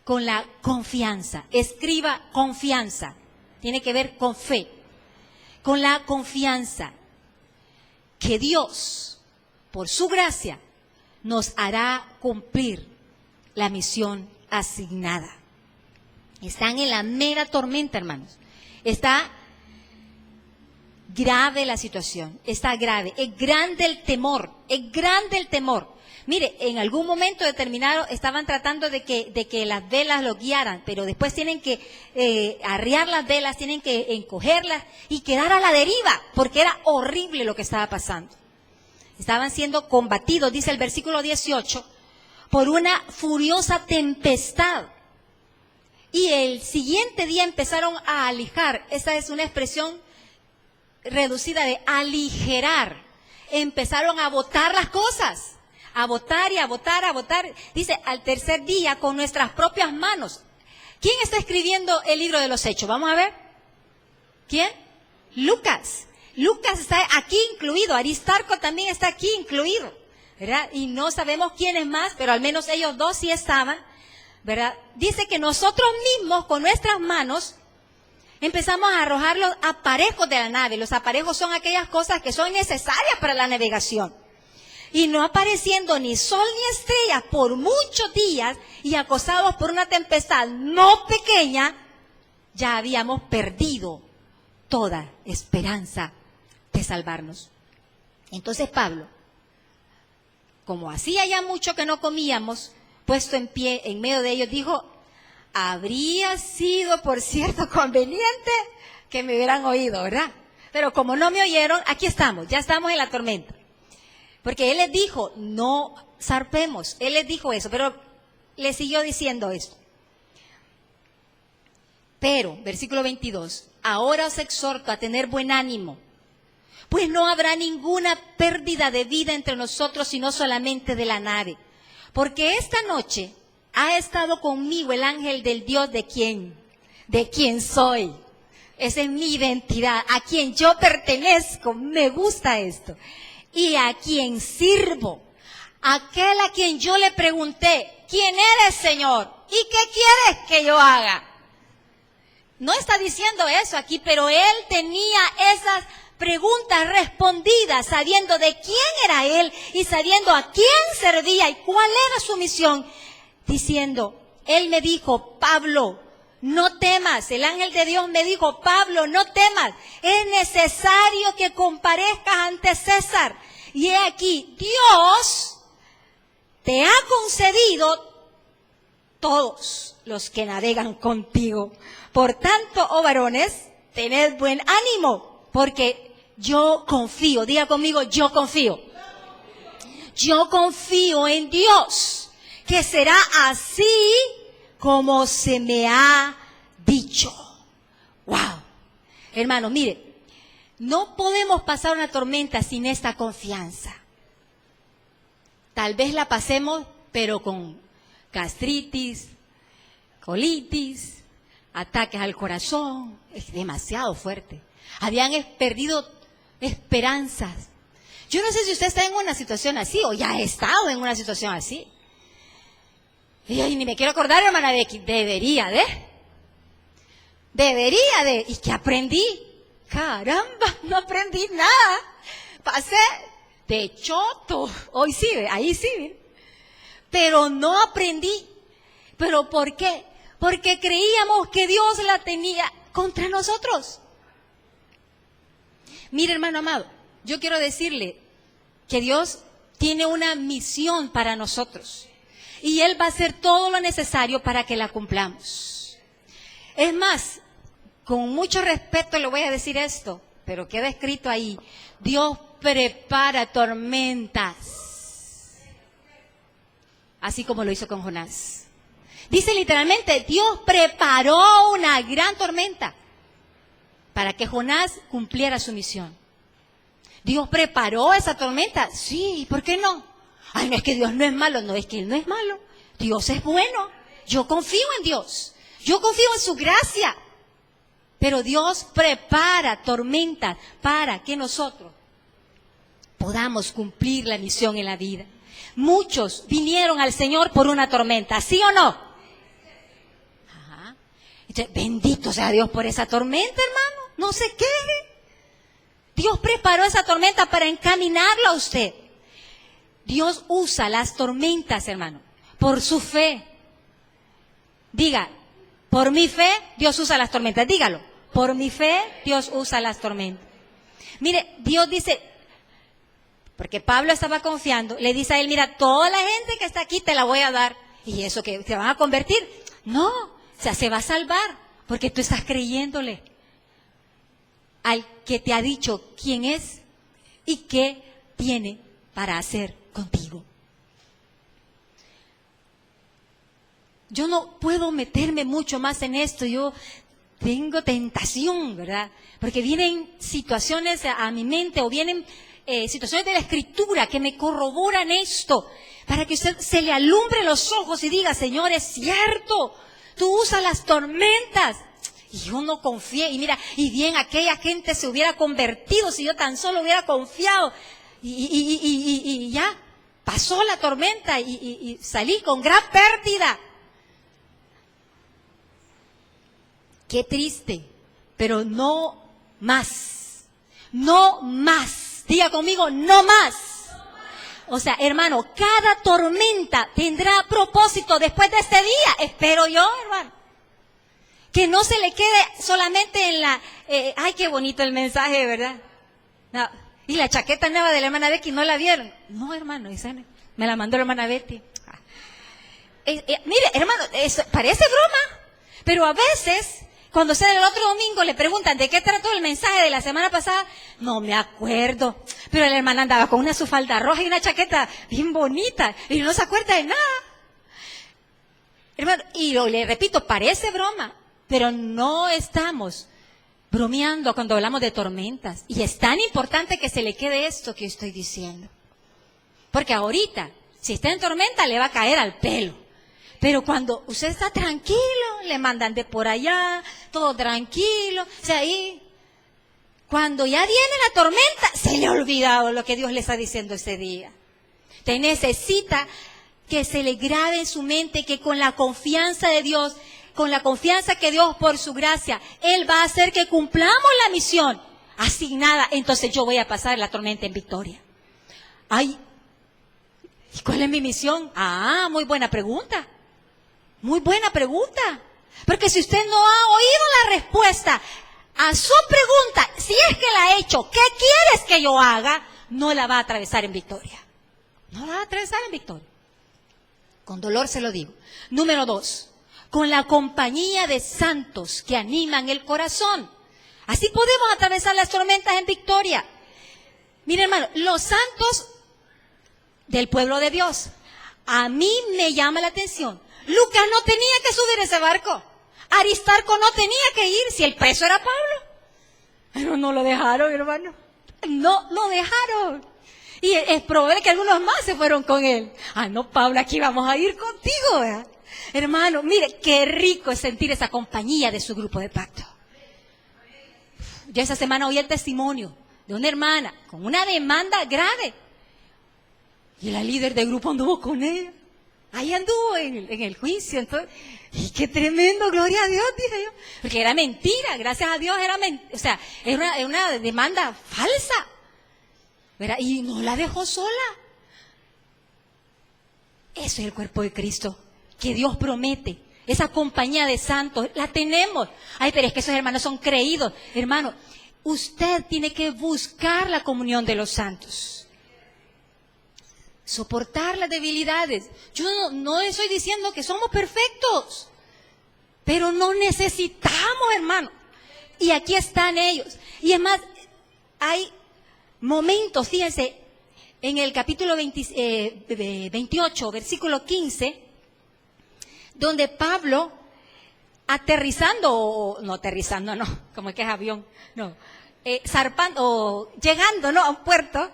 con la confianza. Escriba confianza. Tiene que ver con fe. Con la confianza que Dios, por su gracia, nos hará cumplir la misión asignada. Están en la mera tormenta, hermanos. Está grave la situación, está grave. Es grande el temor, es grande el temor. Mire, en algún momento determinado estaban tratando de que las velas lo guiaran, pero después tienen que arriar las velas, tienen que encogerlas y quedar a la deriva, porque era horrible lo que estaba pasando. Estaban siendo combatidos, dice el versículo 18, por una furiosa tempestad. Y el siguiente día empezaron a alijar. Esa es una expresión reducida de aligerar. Empezaron a botar las cosas, a botar y a botar, a botar. Dice, al tercer día con nuestras propias manos. ¿Quién está escribiendo el libro de los Hechos? Vamos a ver. ¿Quién? Lucas. Lucas está aquí incluido, Aristarco también está aquí incluido, ¿verdad? Y no sabemos quiénes más, pero al menos ellos dos sí estaban, ¿verdad? Dice que nosotros mismos con nuestras manos empezamos a arrojar los aparejos de la nave. Los aparejos son aquellas cosas que son necesarias para la navegación. y no apareciendo ni sol ni estrellas por muchos días y acosados por una tempestad no pequeña, ya habíamos perdido toda esperanza de salvarnos. Entonces Pablo, como hacía ya mucho que no comíamos, puesto en pie en medio de ellos, dijo: habría sido, por cierto, conveniente que me hubieran oído, ¿verdad? Pero como no me oyeron, aquí estamos, ya estamos en la tormenta. Porque él les dijo, no zarpemos. Él les dijo eso, pero le siguió diciendo esto. Pero, versículo 22, ahora os exhorto a tener buen ánimo, pues no habrá ninguna pérdida de vida entre nosotros, sino solamente de la nave. Porque esta noche ha estado conmigo el ángel del Dios de quien soy. Esa es mi identidad, a quien yo pertenezco, me gusta esto. Y a quien sirvo, aquel a quien yo le pregunté, ¿quién eres, Señor? ¿Y qué quieres que yo haga? No está diciendo eso aquí, pero él tenía esas preguntas respondidas, sabiendo de quién era él y sabiendo a quién servía y cuál era su misión, diciendo, él me dijo, Pablo, no temas. El ángel de Dios me dijo, Pablo, no temas. Es necesario que comparezcas ante César. Y he aquí, Dios te ha concedido todos los que navegan contigo. Por tanto, oh varones, tened buen ánimo, porque yo confío. Diga conmigo, yo confío. Yo confío en Dios, que será así como se me ha dicho. ¡Wow! Hermanos, mire, no podemos pasar una tormenta sin esta confianza. Tal vez la pasemos, pero con gastritis, colitis, ataques al corazón. Es demasiado fuerte. Habían perdido esperanzas. Yo no sé si usted está en una situación así o ya ha estado en una situación así. Y ni me quiero acordar, hermana, de que debería de. ¿Y qué aprendí? Caramba, no aprendí nada. Pasé de choto. Hoy sí, ahí sí. Pero no aprendí. ¿Pero por qué? Porque creíamos que Dios la tenía contra nosotros. Mire, hermano amado, yo quiero decirle que Dios tiene una misión para nosotros. Y Él va a hacer todo lo necesario para que la cumplamos. Es más, con mucho respeto le voy a decir esto, pero queda escrito ahí. Dios prepara tormentas. Así como lo hizo con Jonás. Dice literalmente, Dios preparó una gran tormenta para que Jonás cumpliera su misión. ¿Dios preparó esa tormenta? Sí, ¿por qué no? Ay, no es que Dios no es malo, no es que Él no es malo. Dios es bueno. Yo confío en Dios. Yo confío en su gracia. Pero Dios prepara tormentas para que nosotros podamos cumplir la misión en la vida. Muchos vinieron al Señor por una tormenta, ¿sí o no? Ajá. Entonces, bendito sea Dios por esa tormenta, hermano. No se queje. Dios preparó esa tormenta para encaminarlo a usted. Dios usa las tormentas, hermano, por su fe. Diga, por mi fe, Dios usa las tormentas. Dígalo, por mi fe, Dios usa las tormentas. Mire, Dios dice, porque Pablo estaba confiando, le dice a él, mira, toda la gente que está aquí te la voy a dar. ¿Y eso que se van a convertir? No, o sea, se va a salvar, porque tú estás creyéndole al que te ha dicho quién es y qué tiene para hacer contigo. Yo no puedo meterme mucho más en esto, yo tengo tentación, ¿verdad? Porque vienen situaciones a mi mente o vienen situaciones de la Escritura que me corroboran esto, para que usted se le alumbre los ojos y diga, Señor, es cierto, tú usas las tormentas. Y yo no confié, y mira, y bien aquella gente se hubiera convertido si yo tan solo hubiera confiado. Y ya pasó la tormenta y salí con gran pérdida. Qué triste, pero no más. No más. Diga conmigo, no más. O sea, hermano, cada tormenta tendrá propósito después de este día. Espero yo, hermano. Que no se le quede solamente en la... ay, qué bonito el mensaje, ¿verdad? No. Y la chaqueta nueva de la hermana Becky, ¿no la vieron? No, hermano, esa me la mandó la hermana Betty. Mire, hermano, eso parece broma, pero a veces, cuando sea el otro domingo, le preguntan de qué trató el mensaje de la semana pasada. No me acuerdo, pero la hermana andaba con una su falda roja y una chaqueta bien bonita, y no se acuerda de nada. Hermano, y le repito, parece broma, pero no estamos bromeando cuando hablamos de tormentas. Y es tan importante que se le quede esto que estoy diciendo. Porque ahorita, si está en tormenta, le va a caer al pelo. Pero cuando usted está tranquilo, le mandan de por allá, todo tranquilo. O sea, ahí, cuando ya viene la tormenta, se le ha olvidado lo que Dios le está diciendo ese día. Usted necesita que se le grabe en su mente que con la confianza de Dios, con la confianza que Dios por su gracia, Él va a hacer que cumplamos la misión asignada. Entonces yo voy a pasar la tormenta en victoria. Ay, ¿y cuál es mi misión? Ah, muy buena pregunta. Muy buena pregunta. Porque si usted no ha oído la respuesta a su pregunta, si es que la ha hecho, ¿qué quieres que yo haga? No la va a atravesar en victoria. No la va a atravesar en victoria. Con dolor se lo digo. Número 2. Con la compañía de santos que animan el corazón. Así podemos atravesar las tormentas en victoria. Mire, hermano, los santos del pueblo de Dios. A mí me llama la atención. Lucas no tenía que subir ese barco. Aristarco no tenía que ir si el preso era Pablo. Pero no lo dejaron, hermano. No lo dejaron. Y es probable que algunos más se fueron con él. Ah, no, Pablo, aquí vamos a ir contigo, ¿verdad? Hermano, mire, qué rico es sentir esa compañía de su grupo de pacto. Yo esa semana oí el testimonio de una hermana con una demanda grave. Y la líder del grupo anduvo con ella. Ahí anduvo en el juicio. Entonces, y qué tremendo, gloria a Dios, dije yo. Porque era mentira, gracias a Dios era mentira. O sea, era una demanda falsa. ¿Verdad? Y no la dejó sola. Eso es el cuerpo de Cristo, que Dios promete. Esa compañía de santos, la tenemos. Ay, pero es que esos hermanos son creídos. Hermano, usted tiene que buscar la comunión de los santos. Soportar las debilidades. Yo no estoy diciendo que somos perfectos, pero no necesitamos, hermano. Y aquí están ellos. Y es más, hay momentos, fíjense, en el capítulo 28, versículo 15, donde Pablo, como es que es avión, zarpando, llegando, a un puerto,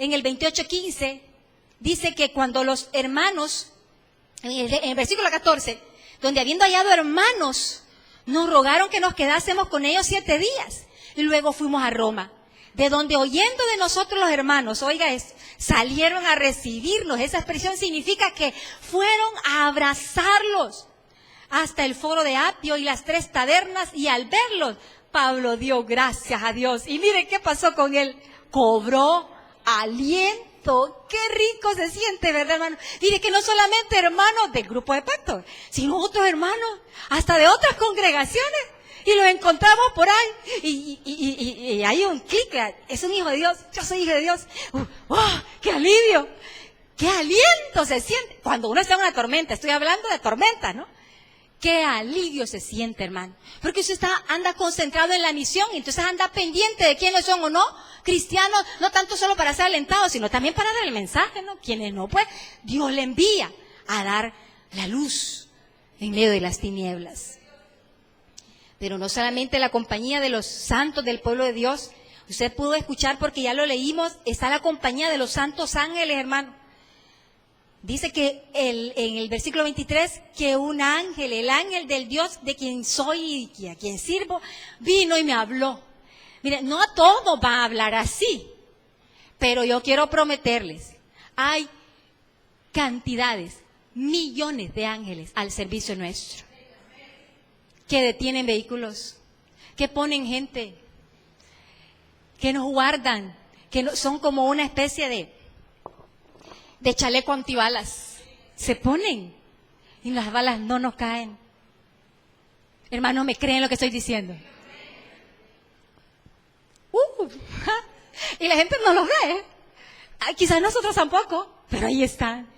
en el 28:15, dice que cuando los hermanos, en el versículo 14, donde habiendo hallado hermanos, nos rogaron que nos quedásemos con ellos 7 días, y luego fuimos a Roma, de donde oyendo de nosotros los hermanos, oiga, salieron a recibirnos. Esa expresión significa que fueron a abrazarlos hasta el foro de Apio y las 3 tabernas, y al verlos, Pablo dio gracias a Dios. Y miren qué pasó con él. Cobró aliento. Qué rico se siente, ¿verdad, hermano? Mire que no solamente hermanos del grupo de pacto, sino otros hermanos, hasta de otras congregaciones. Y los encontramos por ahí. Y hay un clic. Es un hijo de Dios. Yo soy hijo de Dios. ¡Qué alivio! ¡Qué aliento se siente! Cuando uno está en una tormenta, estoy hablando de tormenta, ¿no? ¡Qué alivio se siente, hermano! Porque usted anda concentrado en la misión, y entonces anda pendiente de quiénes son o no cristianos, no tanto solo para ser alentados, sino también para dar el mensaje, ¿no? Quienes no, pues Dios le envía a dar la luz en medio de las tinieblas. Pero no solamente la compañía de los santos del pueblo de Dios. Usted pudo escuchar, porque ya lo leímos, está la compañía de los santos ángeles, hermano. Dice que en el versículo 23, que un ángel, el ángel del Dios de quien soy y a quien sirvo, vino y me habló. Mire, no a todos va a hablar así, pero yo quiero prometerles, hay cantidades, millones de ángeles al servicio nuestro, que detienen vehículos, que ponen gente, que nos guardan, que son como una especie de chaleco antibalas. Se ponen y las balas no nos caen. Hermanos, ¿me creen lo que estoy diciendo? Y la gente no los ve. Quizás nosotros tampoco, pero ahí están.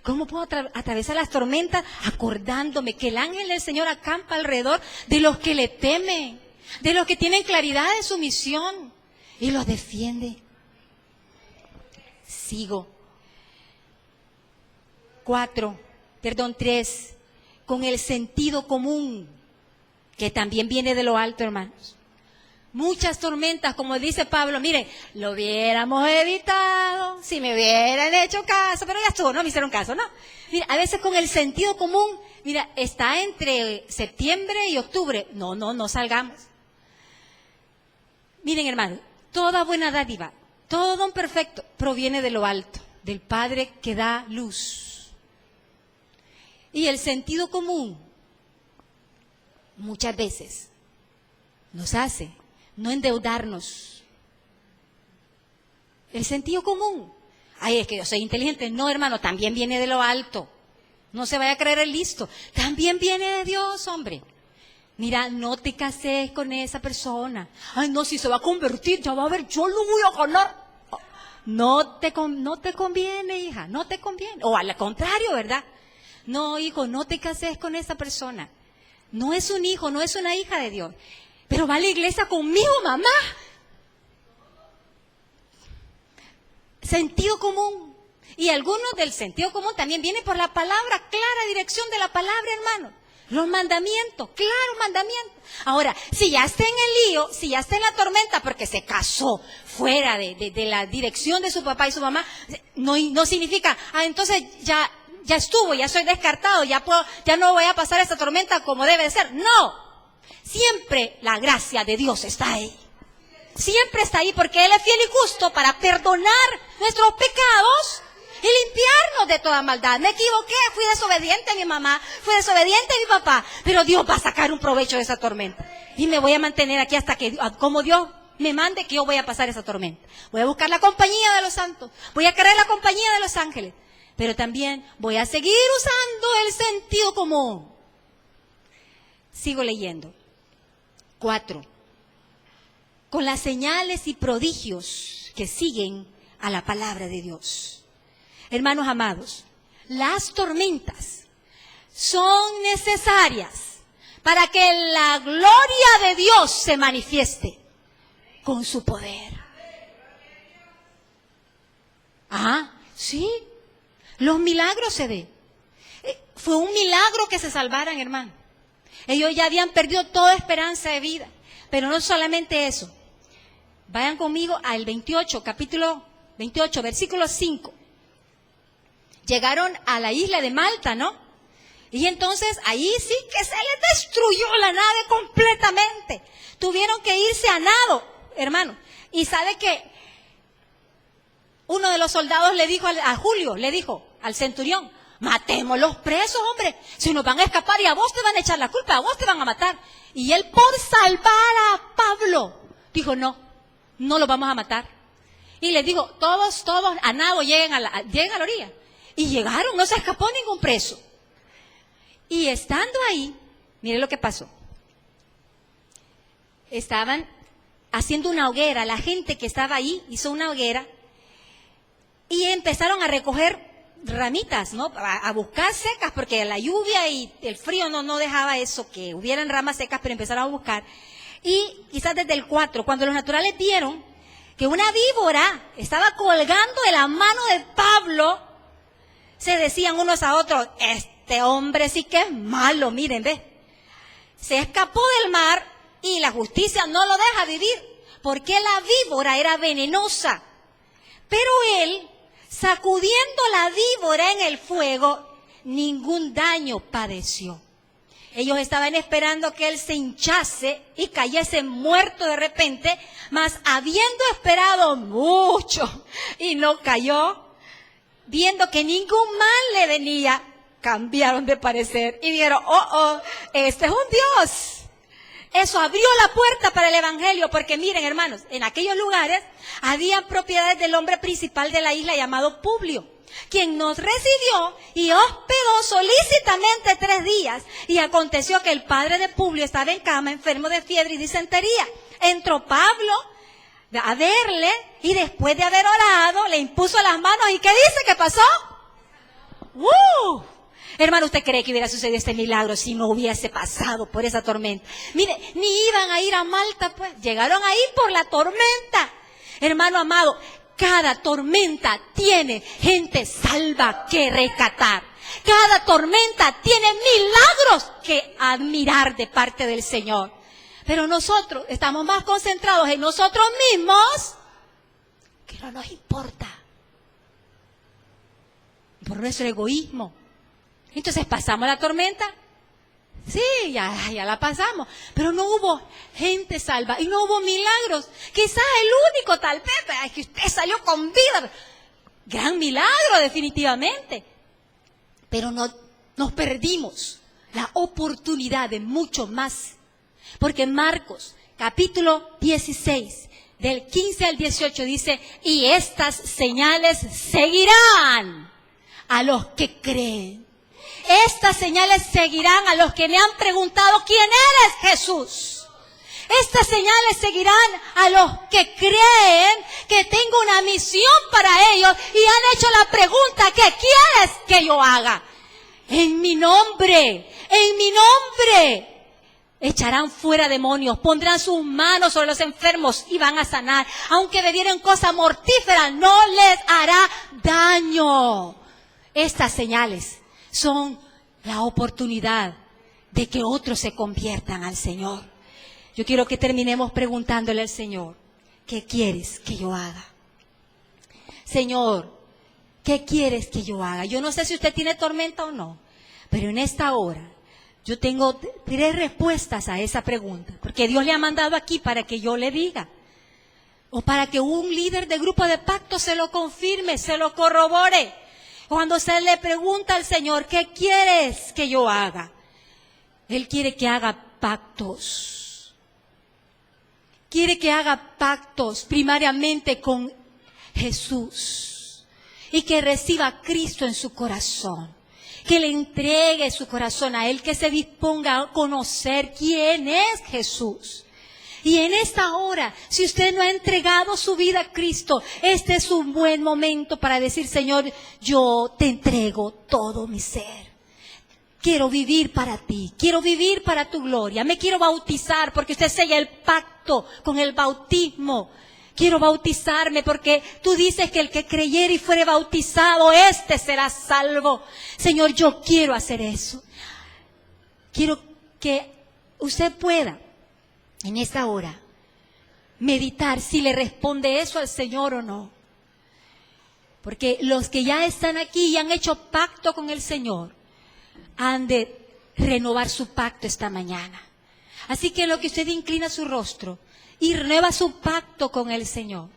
¿Cómo puedo atravesar las tormentas? Acordándome que el ángel del Señor acampa alrededor de los que le temen, de los que tienen claridad de su misión y los defiende. Sigo. 3, con el sentido común, que también viene de lo alto, hermanos. Muchas tormentas, como dice Pablo, mire, lo hubiéramos evitado si me hubieran hecho caso, pero ya estuvo, no me hicieron caso, ¿no? Mira, a veces con el sentido común, mira, está entre septiembre y octubre, no salgamos. Miren, hermanos, toda buena dádiva, todo don perfecto proviene de lo alto, del Padre que da luz. Y el sentido común, muchas veces, nos hace no endeudarnos. El sentido común. Ay, es que yo soy inteligente. No, hermano, también viene de lo alto. No se vaya a creer el listo. También viene de Dios, hombre. Mira, no te cases con esa persona. Ay, no, si se va a convertir, ya va a ver, yo lo voy a ganar. No te conviene, hija, no te conviene. O al contrario, ¿verdad? No, hijo, no te cases con esa persona. No es un hijo, no es una hija de Dios. Pero va a la iglesia conmigo, mamá. Sentido común. Y algunos del sentido común también vienen por la palabra, clara dirección de la palabra, hermano. Los mandamientos, claro, mandamientos. Ahora, si ya está en el lío, si ya está en la tormenta porque se casó fuera de la dirección de su papá y su mamá, no significa, entonces ya estuvo, ya soy descartado, ya no voy a pasar esa tormenta como debe ser. No. Siempre la gracia de Dios está ahí. Siempre está ahí porque Él es fiel y justo para perdonar nuestros pecados y limpiarnos de toda maldad. Me equivoqué, fui desobediente a mi mamá, fui desobediente a mi papá, pero Dios va a sacar un provecho de esa tormenta. Y me voy a mantener aquí hasta que, como Dios me mande, que yo voy a pasar esa tormenta. Voy a buscar la compañía de los santos, voy a querer la compañía de los ángeles, pero también voy a seguir usando el sentido común. Sigo leyendo. 4. Con las señales y prodigios que siguen a la palabra de Dios. Hermanos amados, las tormentas son necesarias para que la gloria de Dios se manifieste con su poder. Sí, los milagros se ven. Fue un milagro que se salvaran, hermano. Ellos ya habían perdido toda esperanza de vida. Pero no solamente eso. Vayan conmigo al 28, capítulo 28, versículo 5. Llegaron a la isla de Malta, ¿no? Y entonces ahí sí que se les destruyó la nave completamente. Tuvieron que irse a nado, hermano. Y sabe que uno de los soldados le dijo a Julio, le dijo al centurión, matemos los presos, hombre. Si nos van a escapar y a vos te van a echar la culpa, a vos te van a matar. Y él, por salvar a Pablo, dijo, no lo vamos a matar. Y les dijo, todos a nado lleguen a la orilla. Y llegaron, no se escapó ningún preso. Y estando ahí, mire lo que pasó. Estaban haciendo una hoguera, la gente que estaba ahí hizo una hoguera y empezaron a recoger ramitas, ¿no? A buscar secas, porque la lluvia y el frío no dejaba eso, que hubieran ramas secas, pero empezaron a buscar. Y quizás desde el 4, cuando los naturales vieron que una víbora estaba colgando de la mano de Pablo, se decían unos a otros, este hombre sí que es malo, miren, ve. Se escapó del mar y la justicia no lo deja vivir, porque la víbora era venenosa. Pero él, sacudiendo la víbora en el fuego, ningún daño padeció. Ellos estaban esperando que él se hinchase y cayese muerto de repente, mas habiendo esperado mucho y no cayó, viendo que ningún mal le venía, cambiaron de parecer y dijeron, este es un Dios. Eso abrió la puerta para el evangelio, porque miren, hermanos, en aquellos lugares había propiedades del hombre principal de la isla llamado Publio. quien nos recibió y hospedó solícitamente 3 días. Y aconteció que el padre de Publio estaba en cama, enfermo de fiebre y disentería. Entró Pablo a verle y después de haber orado, le impuso las manos. ¿Y qué dice que pasó? Hermano, ¿usted cree que hubiera sucedido este milagro si no hubiese pasado por esa tormenta? Mire, ni iban a ir a Malta, pues. Llegaron ahí por la tormenta. Hermano amado, cada tormenta tiene gente salva que rescatar. Cada tormenta tiene milagros que admirar de parte del Señor. Pero nosotros estamos más concentrados en nosotros mismos, que no nos importa. Por nuestro egoísmo. Entonces pasamos la tormenta. Sí, ya la pasamos. Pero no hubo gente salva y no hubo milagros. Quizás el único tal vez es que usted salió con vida. Gran milagro definitivamente. Pero nos perdimos la oportunidad de mucho más. Porque en Marcos capítulo 16, del 15 al 18 dice, y estas señales seguirán a los que creen. Estas señales seguirán a los que me han preguntado, ¿quién eres, Jesús? Estas señales seguirán a los que creen que tengo una misión para ellos y han hecho la pregunta, ¿qué quieres que yo haga? En mi nombre, echarán fuera demonios, pondrán sus manos sobre los enfermos y van a sanar. Aunque bebieran cosas mortíferas, no les hará daño. Estas señales son la oportunidad de que otros se conviertan al Señor. Yo quiero que terminemos preguntándole al Señor, ¿qué quieres que yo haga? Señor, ¿qué quieres que yo haga? Yo no sé si usted tiene tormenta o no, pero en esta hora yo tengo 3 respuestas a esa pregunta, porque Dios le ha mandado aquí para que yo le diga, o para que un líder de grupo de pacto se lo confirme, se lo corrobore. Cuando se le pregunta al Señor, ¿qué quieres que yo haga? Él quiere que haga pactos. Quiere que haga pactos primariamente con Jesús. Y que reciba a Cristo en su corazón. Que le entregue su corazón a Él. Que se disponga a conocer quién es Jesús. Y en esta hora, si usted no ha entregado su vida a Cristo, este es un buen momento para decir, Señor, yo te entrego todo mi ser. Quiero vivir para ti, quiero vivir para tu gloria. Me quiero bautizar porque usted sella el pacto con el bautismo. Quiero bautizarme porque tú dices que el que creyere y fuere bautizado, éste será salvo. Señor, yo quiero hacer eso. Quiero que usted pueda en esta hora meditar si le responde eso al Señor o no. Porque los que ya están aquí y han hecho pacto con el Señor, han de renovar su pacto esta mañana. Así que en lo que usted inclina su rostro y renueva su pacto con el Señor,